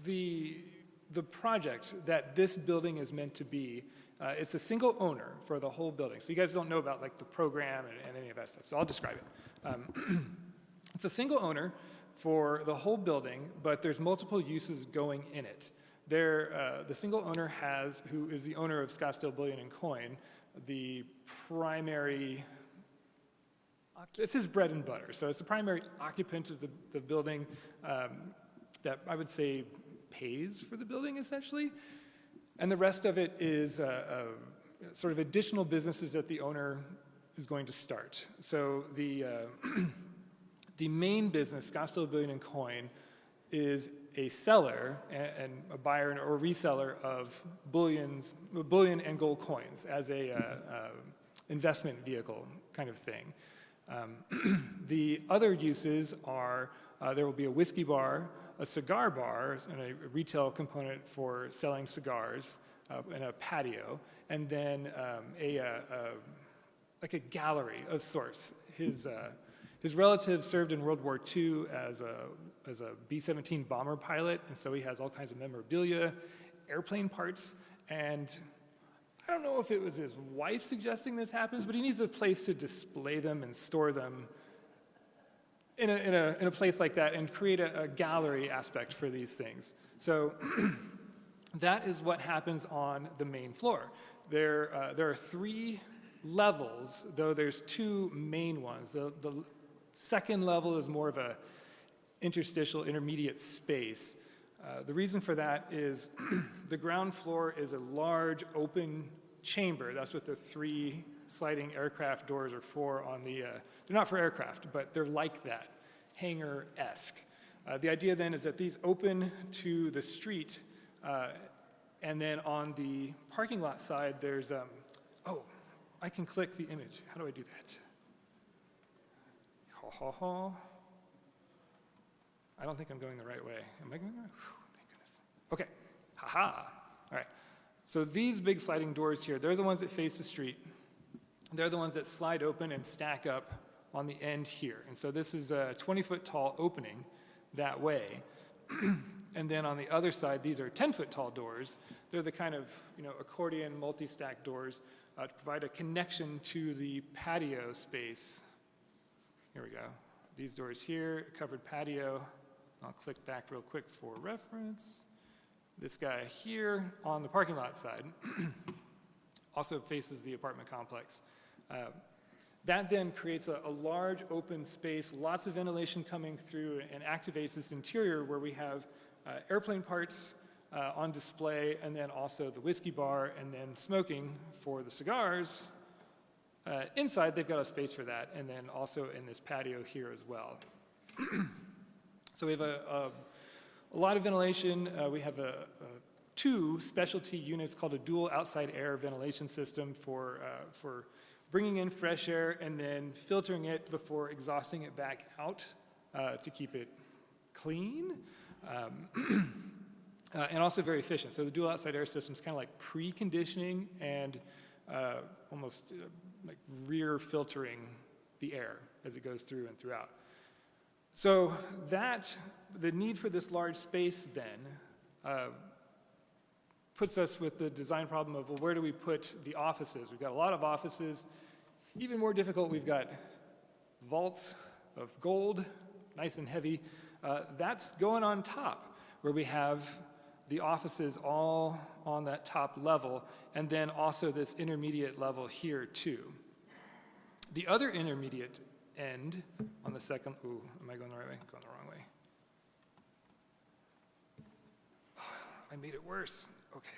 S18: the project that this building is meant to be, it's a single owner for the whole building. So you guys don't know about like the program and any of that stuff, so I'll describe it. It's a single owner for the whole building, but there's multiple uses going in it. The single owner who is the owner of Scottsdale Bullion and Coin, the primary, it's his bread and butter. So it's the primary occupant of the building that I would say pays for the building essentially. And the rest of it is sort of additional businesses that the owner is going to start. So the main business, Scottsdale Bullion and Coin, is a seller and a buyer or reseller of bullion and gold coins as a investment vehicle kind of thing. The other uses are there will be a whiskey bar, a cigar bar, and a retail component for selling cigars, and a patio, and then like a gallery of sorts. His relative served in World War II as a B-17 bomber pilot, and so he has all kinds of memorabilia, airplane parts, and I don't know if it was his wife suggesting this happens, but he needs a place to display them and store them in a place like that and create a gallery aspect for these things. So that is what happens on the main floor. There are 3 levels, though there's 2 main ones. The second level is more of a interstitial intermediate space. The reason for that is the ground floor is a large open chamber. That's what the 3 sliding aircraft doors are for on the, they're not for aircraft, but they're like that, hangar-esque. The idea then is that these open to the street, and then on the parking lot side, there's, oh, I can click the image. How do I do that? I don't think I'm going the right way. Am I going the right way? Thank goodness. Okay, haha. All right, so these big sliding doors here, they're the ones that face the street. They're the ones that slide open and stack up on the end here. And so this is a 20-foot tall opening that way. And then on the other side, these are 10-foot tall doors. They're the kind of, accordion multi-stack doors to provide a connection to the patio space. Here we go. These doors here, covered patio. I'll click back real quick for reference. This guy here on the parking lot side also faces the apartment complex. That then creates a large open space, lots of ventilation coming through, and activates this interior where we have airplane parts on display, and then also the whiskey bar, and then smoking for the cigars. Inside, they've got a space for that, and then also in this patio here as well. So we have a lot of ventilation. We have two specialty units called a dual outside air ventilation system for bringing in fresh air and then filtering it before exhausting it back out to keep it clean. And also very efficient. So the dual outside air system is kind of like preconditioning and almost like rear filtering the air as it goes through and throughout. So the need for this large space then puts us with the design problem of, well, where do we put the offices? We've got a lot of offices. Even more difficult, we've got vaults of gold, nice and heavy. That's going on top, where we have the offices all on that top level, and then also this intermediate level here too. The other intermediate end on the second, ooh, am I going the right way? Going the wrong way. I made it worse. Okay.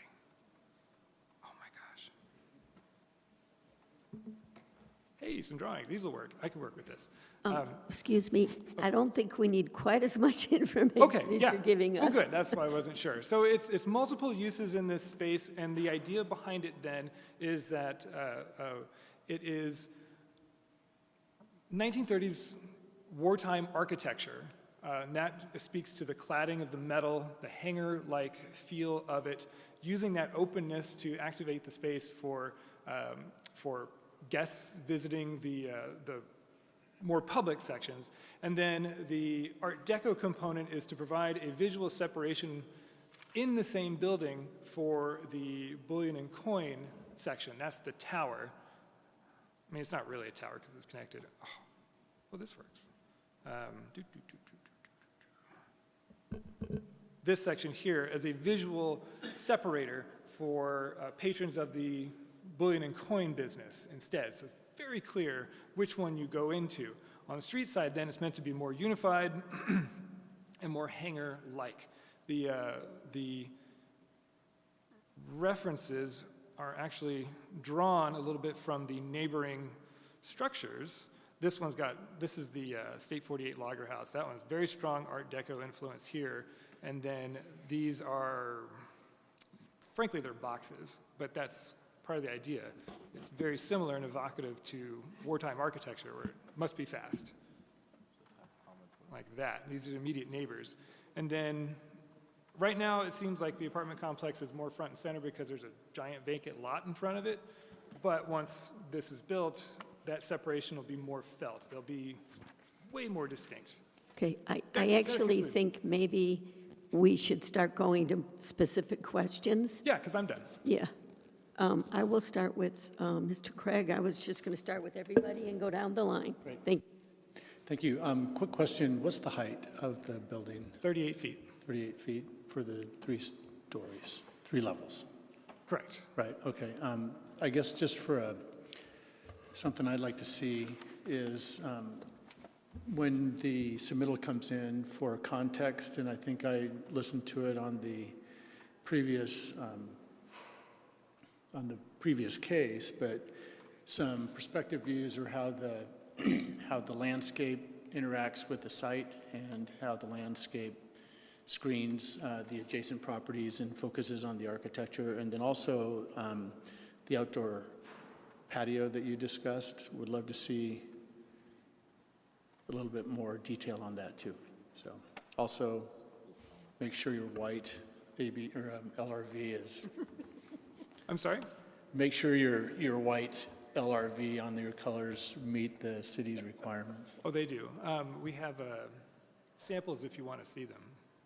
S18: Oh my gosh. Hey, some drawings. These will work. I can work with this.
S1: Excuse me, I don't think we need quite as much information as you're giving us.
S18: Oh, good. That's why I wasn't sure. So it's multiple uses in this space, and the idea behind it then is that it is 1930s wartime architecture. And that speaks to the cladding of the metal, the hangar-like feel of it, using that openness to activate the space for guests visiting the more public sections. And then the Art Deco component is to provide a visual separation in the same building for the bullion and coin section. That's the tower. I mean, it's not really a tower because it's connected. Oh, well, this works. This section here as a visual separator for patrons of the bullion and coin business instead. So it's very clear which one you go into. On the street side, then, it's meant to be more unified and more hangar-like. The references are actually drawn a little bit from the neighboring structures. This is the State 48 Logger House. That one's very strong Art Deco influence here. And then these are, frankly, they're boxes, but that's part of the idea. It's very similar and evocative to wartime architecture where it must be fast. Like that. These are immediate neighbors. And then right now it seems like the apartment complex is more front and center because there's a giant vacant lot in front of it. But once this is built, that separation will be more felt. They'll be way more distinct.
S1: Okay, I actually think maybe we should start going to specific questions.
S18: Yeah, because I'm done.
S1: Yeah. I will start with Mr. Craig. I was just going to start with everybody and go down the line.
S5: Great. Thank you. Quick question. What's the height of the building?
S18: 38 feet.
S5: 38 feet for the 3 stories, 3 levels?
S18: Correct.
S5: Right, okay. I guess just for something I'd like to see is when the submittal comes in for context, and I think I listened to it on the previous case, but some perspective views or how the landscape interacts with the site and how the landscape screens the adjacent properties and focuses on the architecture, and then also the outdoor patio that you discussed. Would love to see a little bit more detail on that too. So also make sure your white LRV is.
S18: I'm sorry?
S5: Make sure your white LRV on your colors meet the city's requirements.
S18: Oh, they do. We have samples if you want to see them.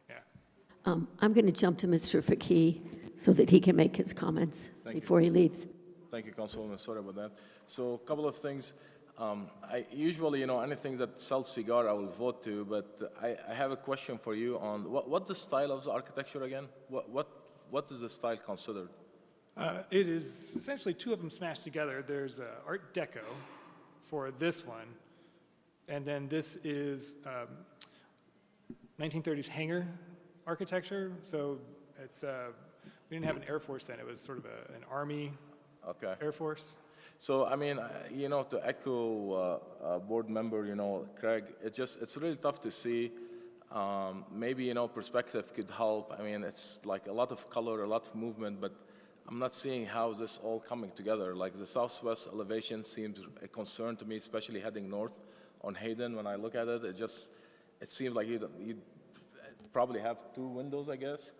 S18: Yeah.
S1: I'm going to jump to Mr. Fakih so that he can make his comments before he leaves.
S13: Thank you, Councilwoman. Sorry about that. So a couple of things. I usually, anything that sells cigar, I will vote to, but I have a question for you on what's the style of the architecture again? What is the style considered?
S18: It is essentially two of them smashed together. There's Art Deco for this one, and then this is 1930s hangar architecture. So it's we didn't have an Air Force then; it was sort of an Army Air Force.
S13: So, I mean, to echo board member, Craig, it's really tough to see. Maybe, perspective could help. I mean, it's like a lot of color, a lot of movement, but I'm not seeing how this all coming together. Like the southwest elevation seems a concern to me, especially heading north on Hayden. When I look at it, it seems like you probably have two windows, I guess.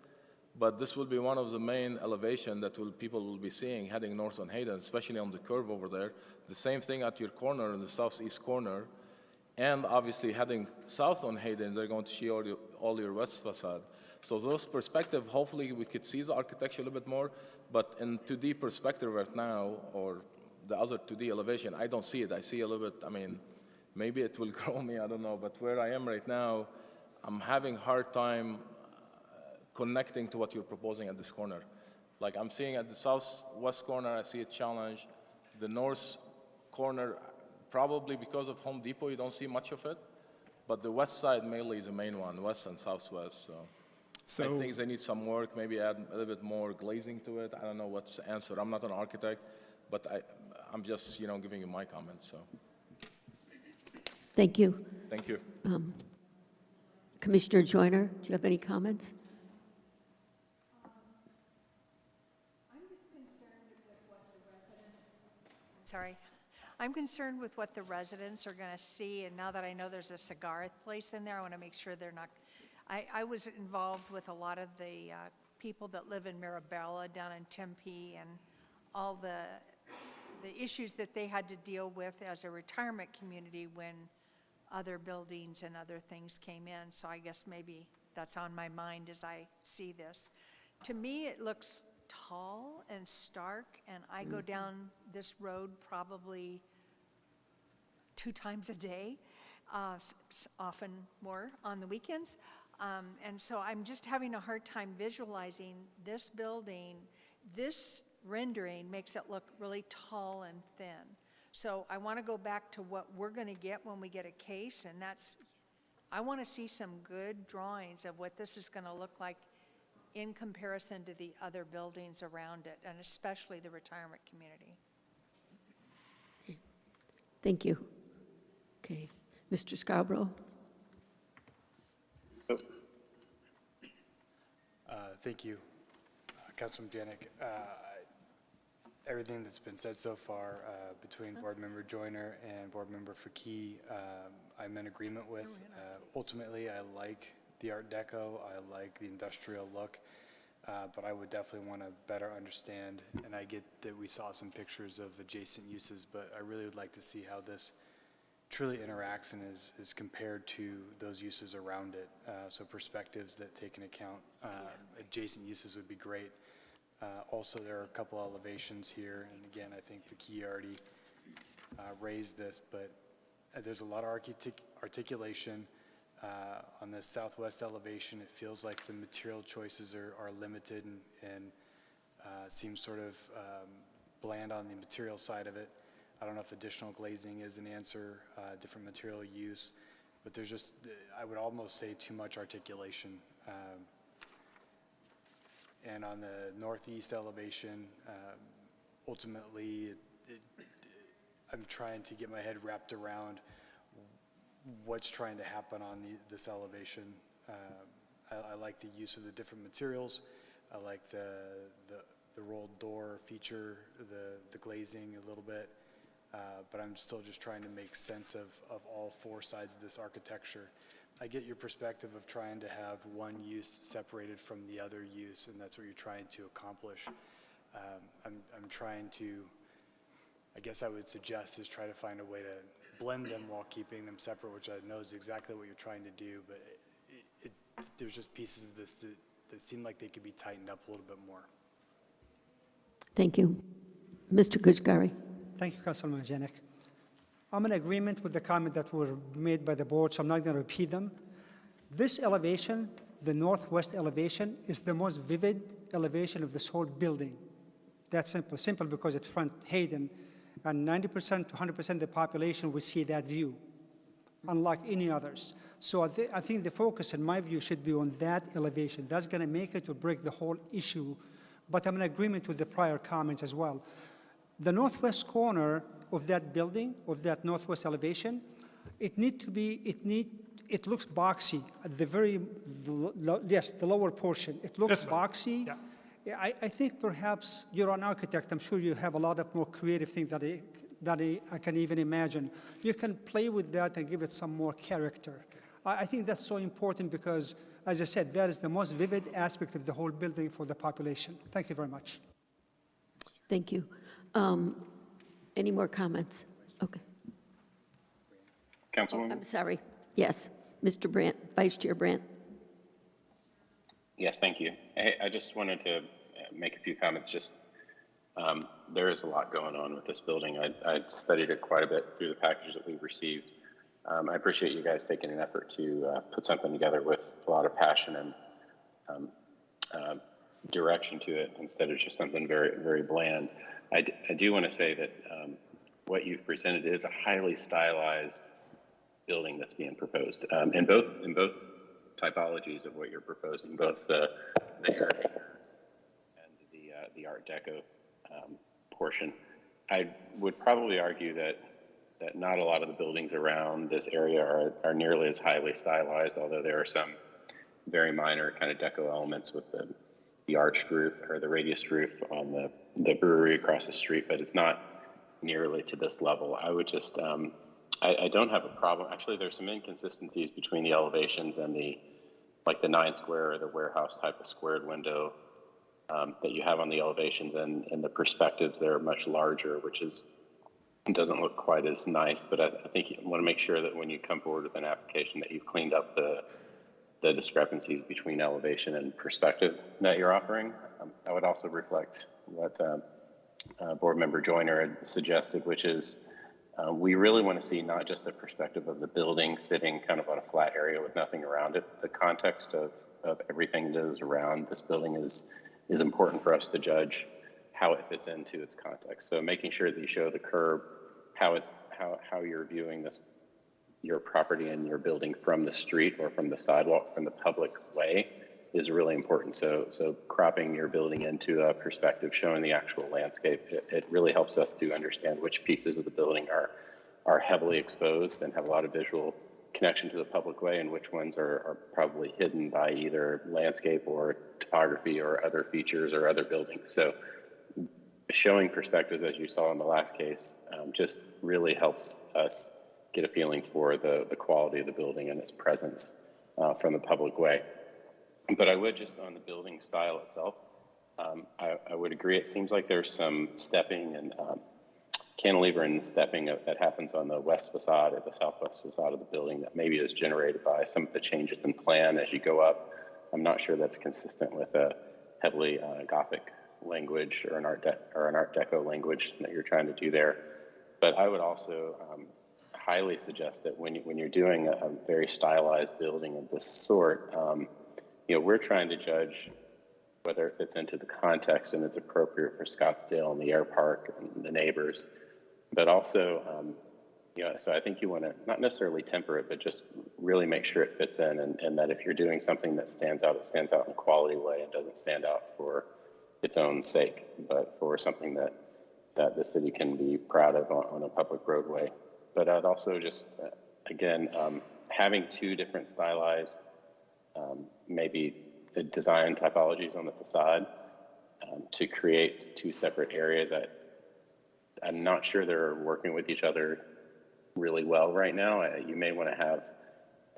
S13: But this will be one of the main elevation that people will be seeing heading north on Hayden, especially on the curve over there. The same thing at your corner, in the southeast corner. And obviously heading south on Hayden, they're going to see all your west facade. So those perspective, hopefully we could see the architecture a little bit more, but in 2D perspective right now, or the other 2D elevation, I don't see it. I see a little bit, I mean, maybe it will grow me, I don't know. But where I am right now, I'm having a hard time connecting to what you're proposing at this corner. Like I'm seeing at the southwest corner, I see a challenge. The north corner, probably because of Home Depot, you don't see much of it. But the west side mainly is the main one, west and southwest. So I think they need some work, maybe add a little bit more glazing to it. I don't know what's the answer. I'm not an architect, but I'm just, giving you my comments. So.
S1: Thank you.
S13: Thank you.
S1: Commissioner Joyner, do you have any comments?
S4: I'm concerned with what the residents are going to see, and now that I know there's a cigar place in there, I want to make sure they're not. I was involved with a lot of the people that live in Mirabella down in Tempe and all the issues that they had to deal with as a retirement community when other buildings and other things came in. So I guess maybe that's on my mind as I see this. To me, it looks tall and stark, and I go down this road probably 2 times a day, often more on the weekends. And so I'm just having a hard time visualizing this building. This rendering makes it look really tall and thin. So I want to go back to what we're going to get when we get a case, and I want to see some good drawings of what this is going to look like in comparison to the other buildings around it, and especially the retirement community.
S1: Thank you. Okay. Mr. Scarborough?
S7: Thank you, Councilman Janik. Everything that's been said so far between Board Member Joyner and Board Member Faki, I'm in agreement with. Ultimately, I like the Art Deco, I like the industrial look, but I would definitely want to better understand, and I get that we saw some pictures of adjacent uses, but I really would like to see how this truly interacts and is compared to those uses around it. So perspectives that take into account adjacent uses would be great. Also, there are a couple elevations here, and again, I think Faki already raised this, but there's a lot of articulation. On the southwest elevation, it feels like the material choices are limited and seems sort of bland on the material side of it. I don't know if additional glazing is an answer, different material use, but there's just, I would almost say, too much articulation. And on the northeast elevation, ultimately, I'm trying to get my head wrapped around what's trying to happen on this elevation. I like the use of the different materials. I like the rolled door feature, the glazing a little bit, but I'm still just trying to make sense of all 4 sides of this architecture. I get your perspective of trying to have one use separated from the other use, and that's what you're trying to accomplish. I'm trying to, I guess I would suggest, is try to find a way to blend them while keeping them separate, which I know is exactly what you're trying to do, but there's just pieces of this that seem like they could be tightened up a little bit more.
S1: Thank you. Mr. Gushgari.
S8: Thank you, Councilman Janik. I'm in agreement with the comment that were made by the board, so I'm not going to repeat them. This elevation, the northwest elevation, is the most vivid elevation of this whole building. That's simple. Simple because it front Hayden, and 90% to 100% of the population will see that view, unlike any others. So I think the focus, in my view, should be on that elevation. That's going to make it or break the whole issue. But I'm in agreement with the prior comments as well. The northwest corner of that building, of that northwest elevation, it looks boxy at the very, yes, the lower portion. It looks boxy. Yeah. I think perhaps you're an architect. I'm sure you have a lot of more creative things that I can even imagine. You can play with that and give it some more character. I think that's so important because, as I said, that is the most vivid aspect of the whole building for the population. Thank you very much.
S1: Thank you. Any more comments? Okay.
S16: Councilwoman?
S1: I'm sorry. Yes, Mr. Brandt, Vice Chair Brandt.
S16: Yes, thank you. Hey, I just wanted to make a few comments. Just there is a lot going on with this building. I studied it quite a bit through the packages that we've received. I appreciate you guys taking an effort to put something together with a lot of passion and direction to it instead of just something very, very bland. I do want to say that what you've presented is a highly stylized building that's being proposed in both typologies of what you're proposing, both the area and the Art Deco portion. I would probably argue that not a lot of the buildings around this area are nearly as highly stylized, although there are some very minor kind of deco elements with the arched roof or the radius roof on the brewery across the street, but it's not nearly to this level. I would just, I don't have a problem. Actually, there's some inconsistencies between the elevations and the 9 square or the warehouse type of squared window that you have on the elevations, and the perspectives, they're much larger, which doesn't look quite as nice. But I think you want to make sure that when you come forward with an application that you've cleaned up the discrepancies between elevation and perspective that you're offering. I would also reflect what Board Member Joyner had suggested, which is we really want to see not just the perspective of the building sitting kind of on a flat area with nothing around it. The context of everything that is around this building is important for us to judge how it fits into its context. So making sure that you show the curb, how you're viewing your property and your building from the street or from the sidewalk, from the public way, is really important. So cropping your building into a perspective, showing the actual landscape, it really helps us to understand which pieces of the building are heavily exposed and have a lot of visual connection to the public way, and which ones are probably hidden by either landscape or topography or other features or other buildings. So showing perspectives, as you saw in the last case, just really helps us get a feeling for the quality of the building and its presence from the public way. But I would just, on the building style itself, I would agree. It seems like there's some stepping and cantilever and stepping that happens on the west facade or the southwest facade of the building that maybe is generated by some of the changes in plan as you go up. I'm not sure that's consistent with a heavily Gothic language or an Art Deco language that you're trying to do there. But I would also highly suggest that when you're doing a very stylized building of this sort, we're trying to judge whether it fits into the context and it's appropriate for Scottsdale and the air park and the neighbors. But also, so I think you want to not necessarily temper it, but just really make sure it fits in, and that if you're doing something that stands out, it stands out in a quality way and doesn't stand out for its own sake, but for something that the city can be proud of on a public roadway. But I'd also just, again, having two different stylized, maybe design typologies on the facade to create two separate areas that I'm not sure they're working with each other really well right now. You may want to have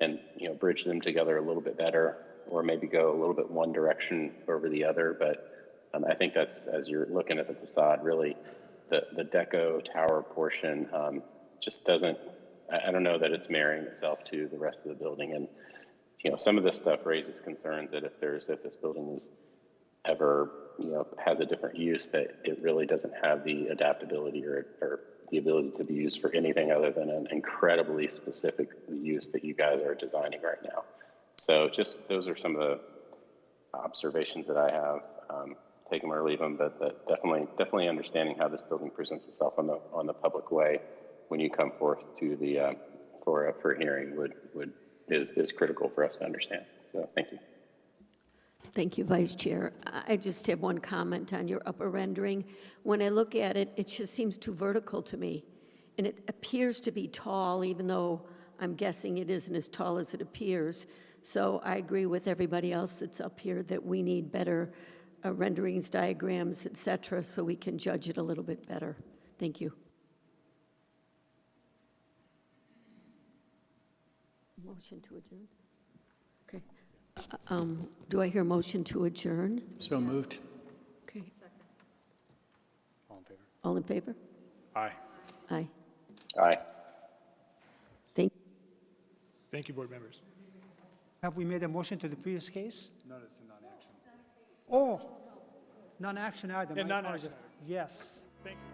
S16: and bridge them together a little bit better, or maybe go a little bit one direction over the other. But I think that's, as you're looking at the facade, really the deco tower portion just doesn't, I don't know that it's marrying itself to the rest of the building. And some of this stuff raises concerns that if this building is ever, has a different use, that it really doesn't have the adaptability or the ability to be used for anything other than an incredibly specific use that you guys are designing right now. So just those are some of the observations that I have. Take them or leave them, but definitely understanding how this building presents itself on the public way when you come forth to the for a hearing is critical for us to understand. So thank you.
S1: Thank you, Vice Chair. I just have one comment on your upper rendering. When I look at it, it just seems too vertical to me. And it appears to be tall, even though I'm guessing it isn't as tall as it appears. So I agree with everybody else that's up here that we need better renderings, diagrams, et cetera, so we can judge it a little bit better. Thank you. Motion to adjourn? Okay. Do I hear a motion to adjourn?
S5: So moved.
S1: Okay.
S7: All in favor?
S1: All in favor?
S5: Aye.
S1: Aye.
S16: Aye.
S18: Thank you, board members.
S8: Have we made a motion to the previous case?
S7: No, it's a non-action.
S8: Oh, non-action item.
S18: Yeah,
S8: I
S18: non-action
S8: apologize. Yes.
S18: Thank you.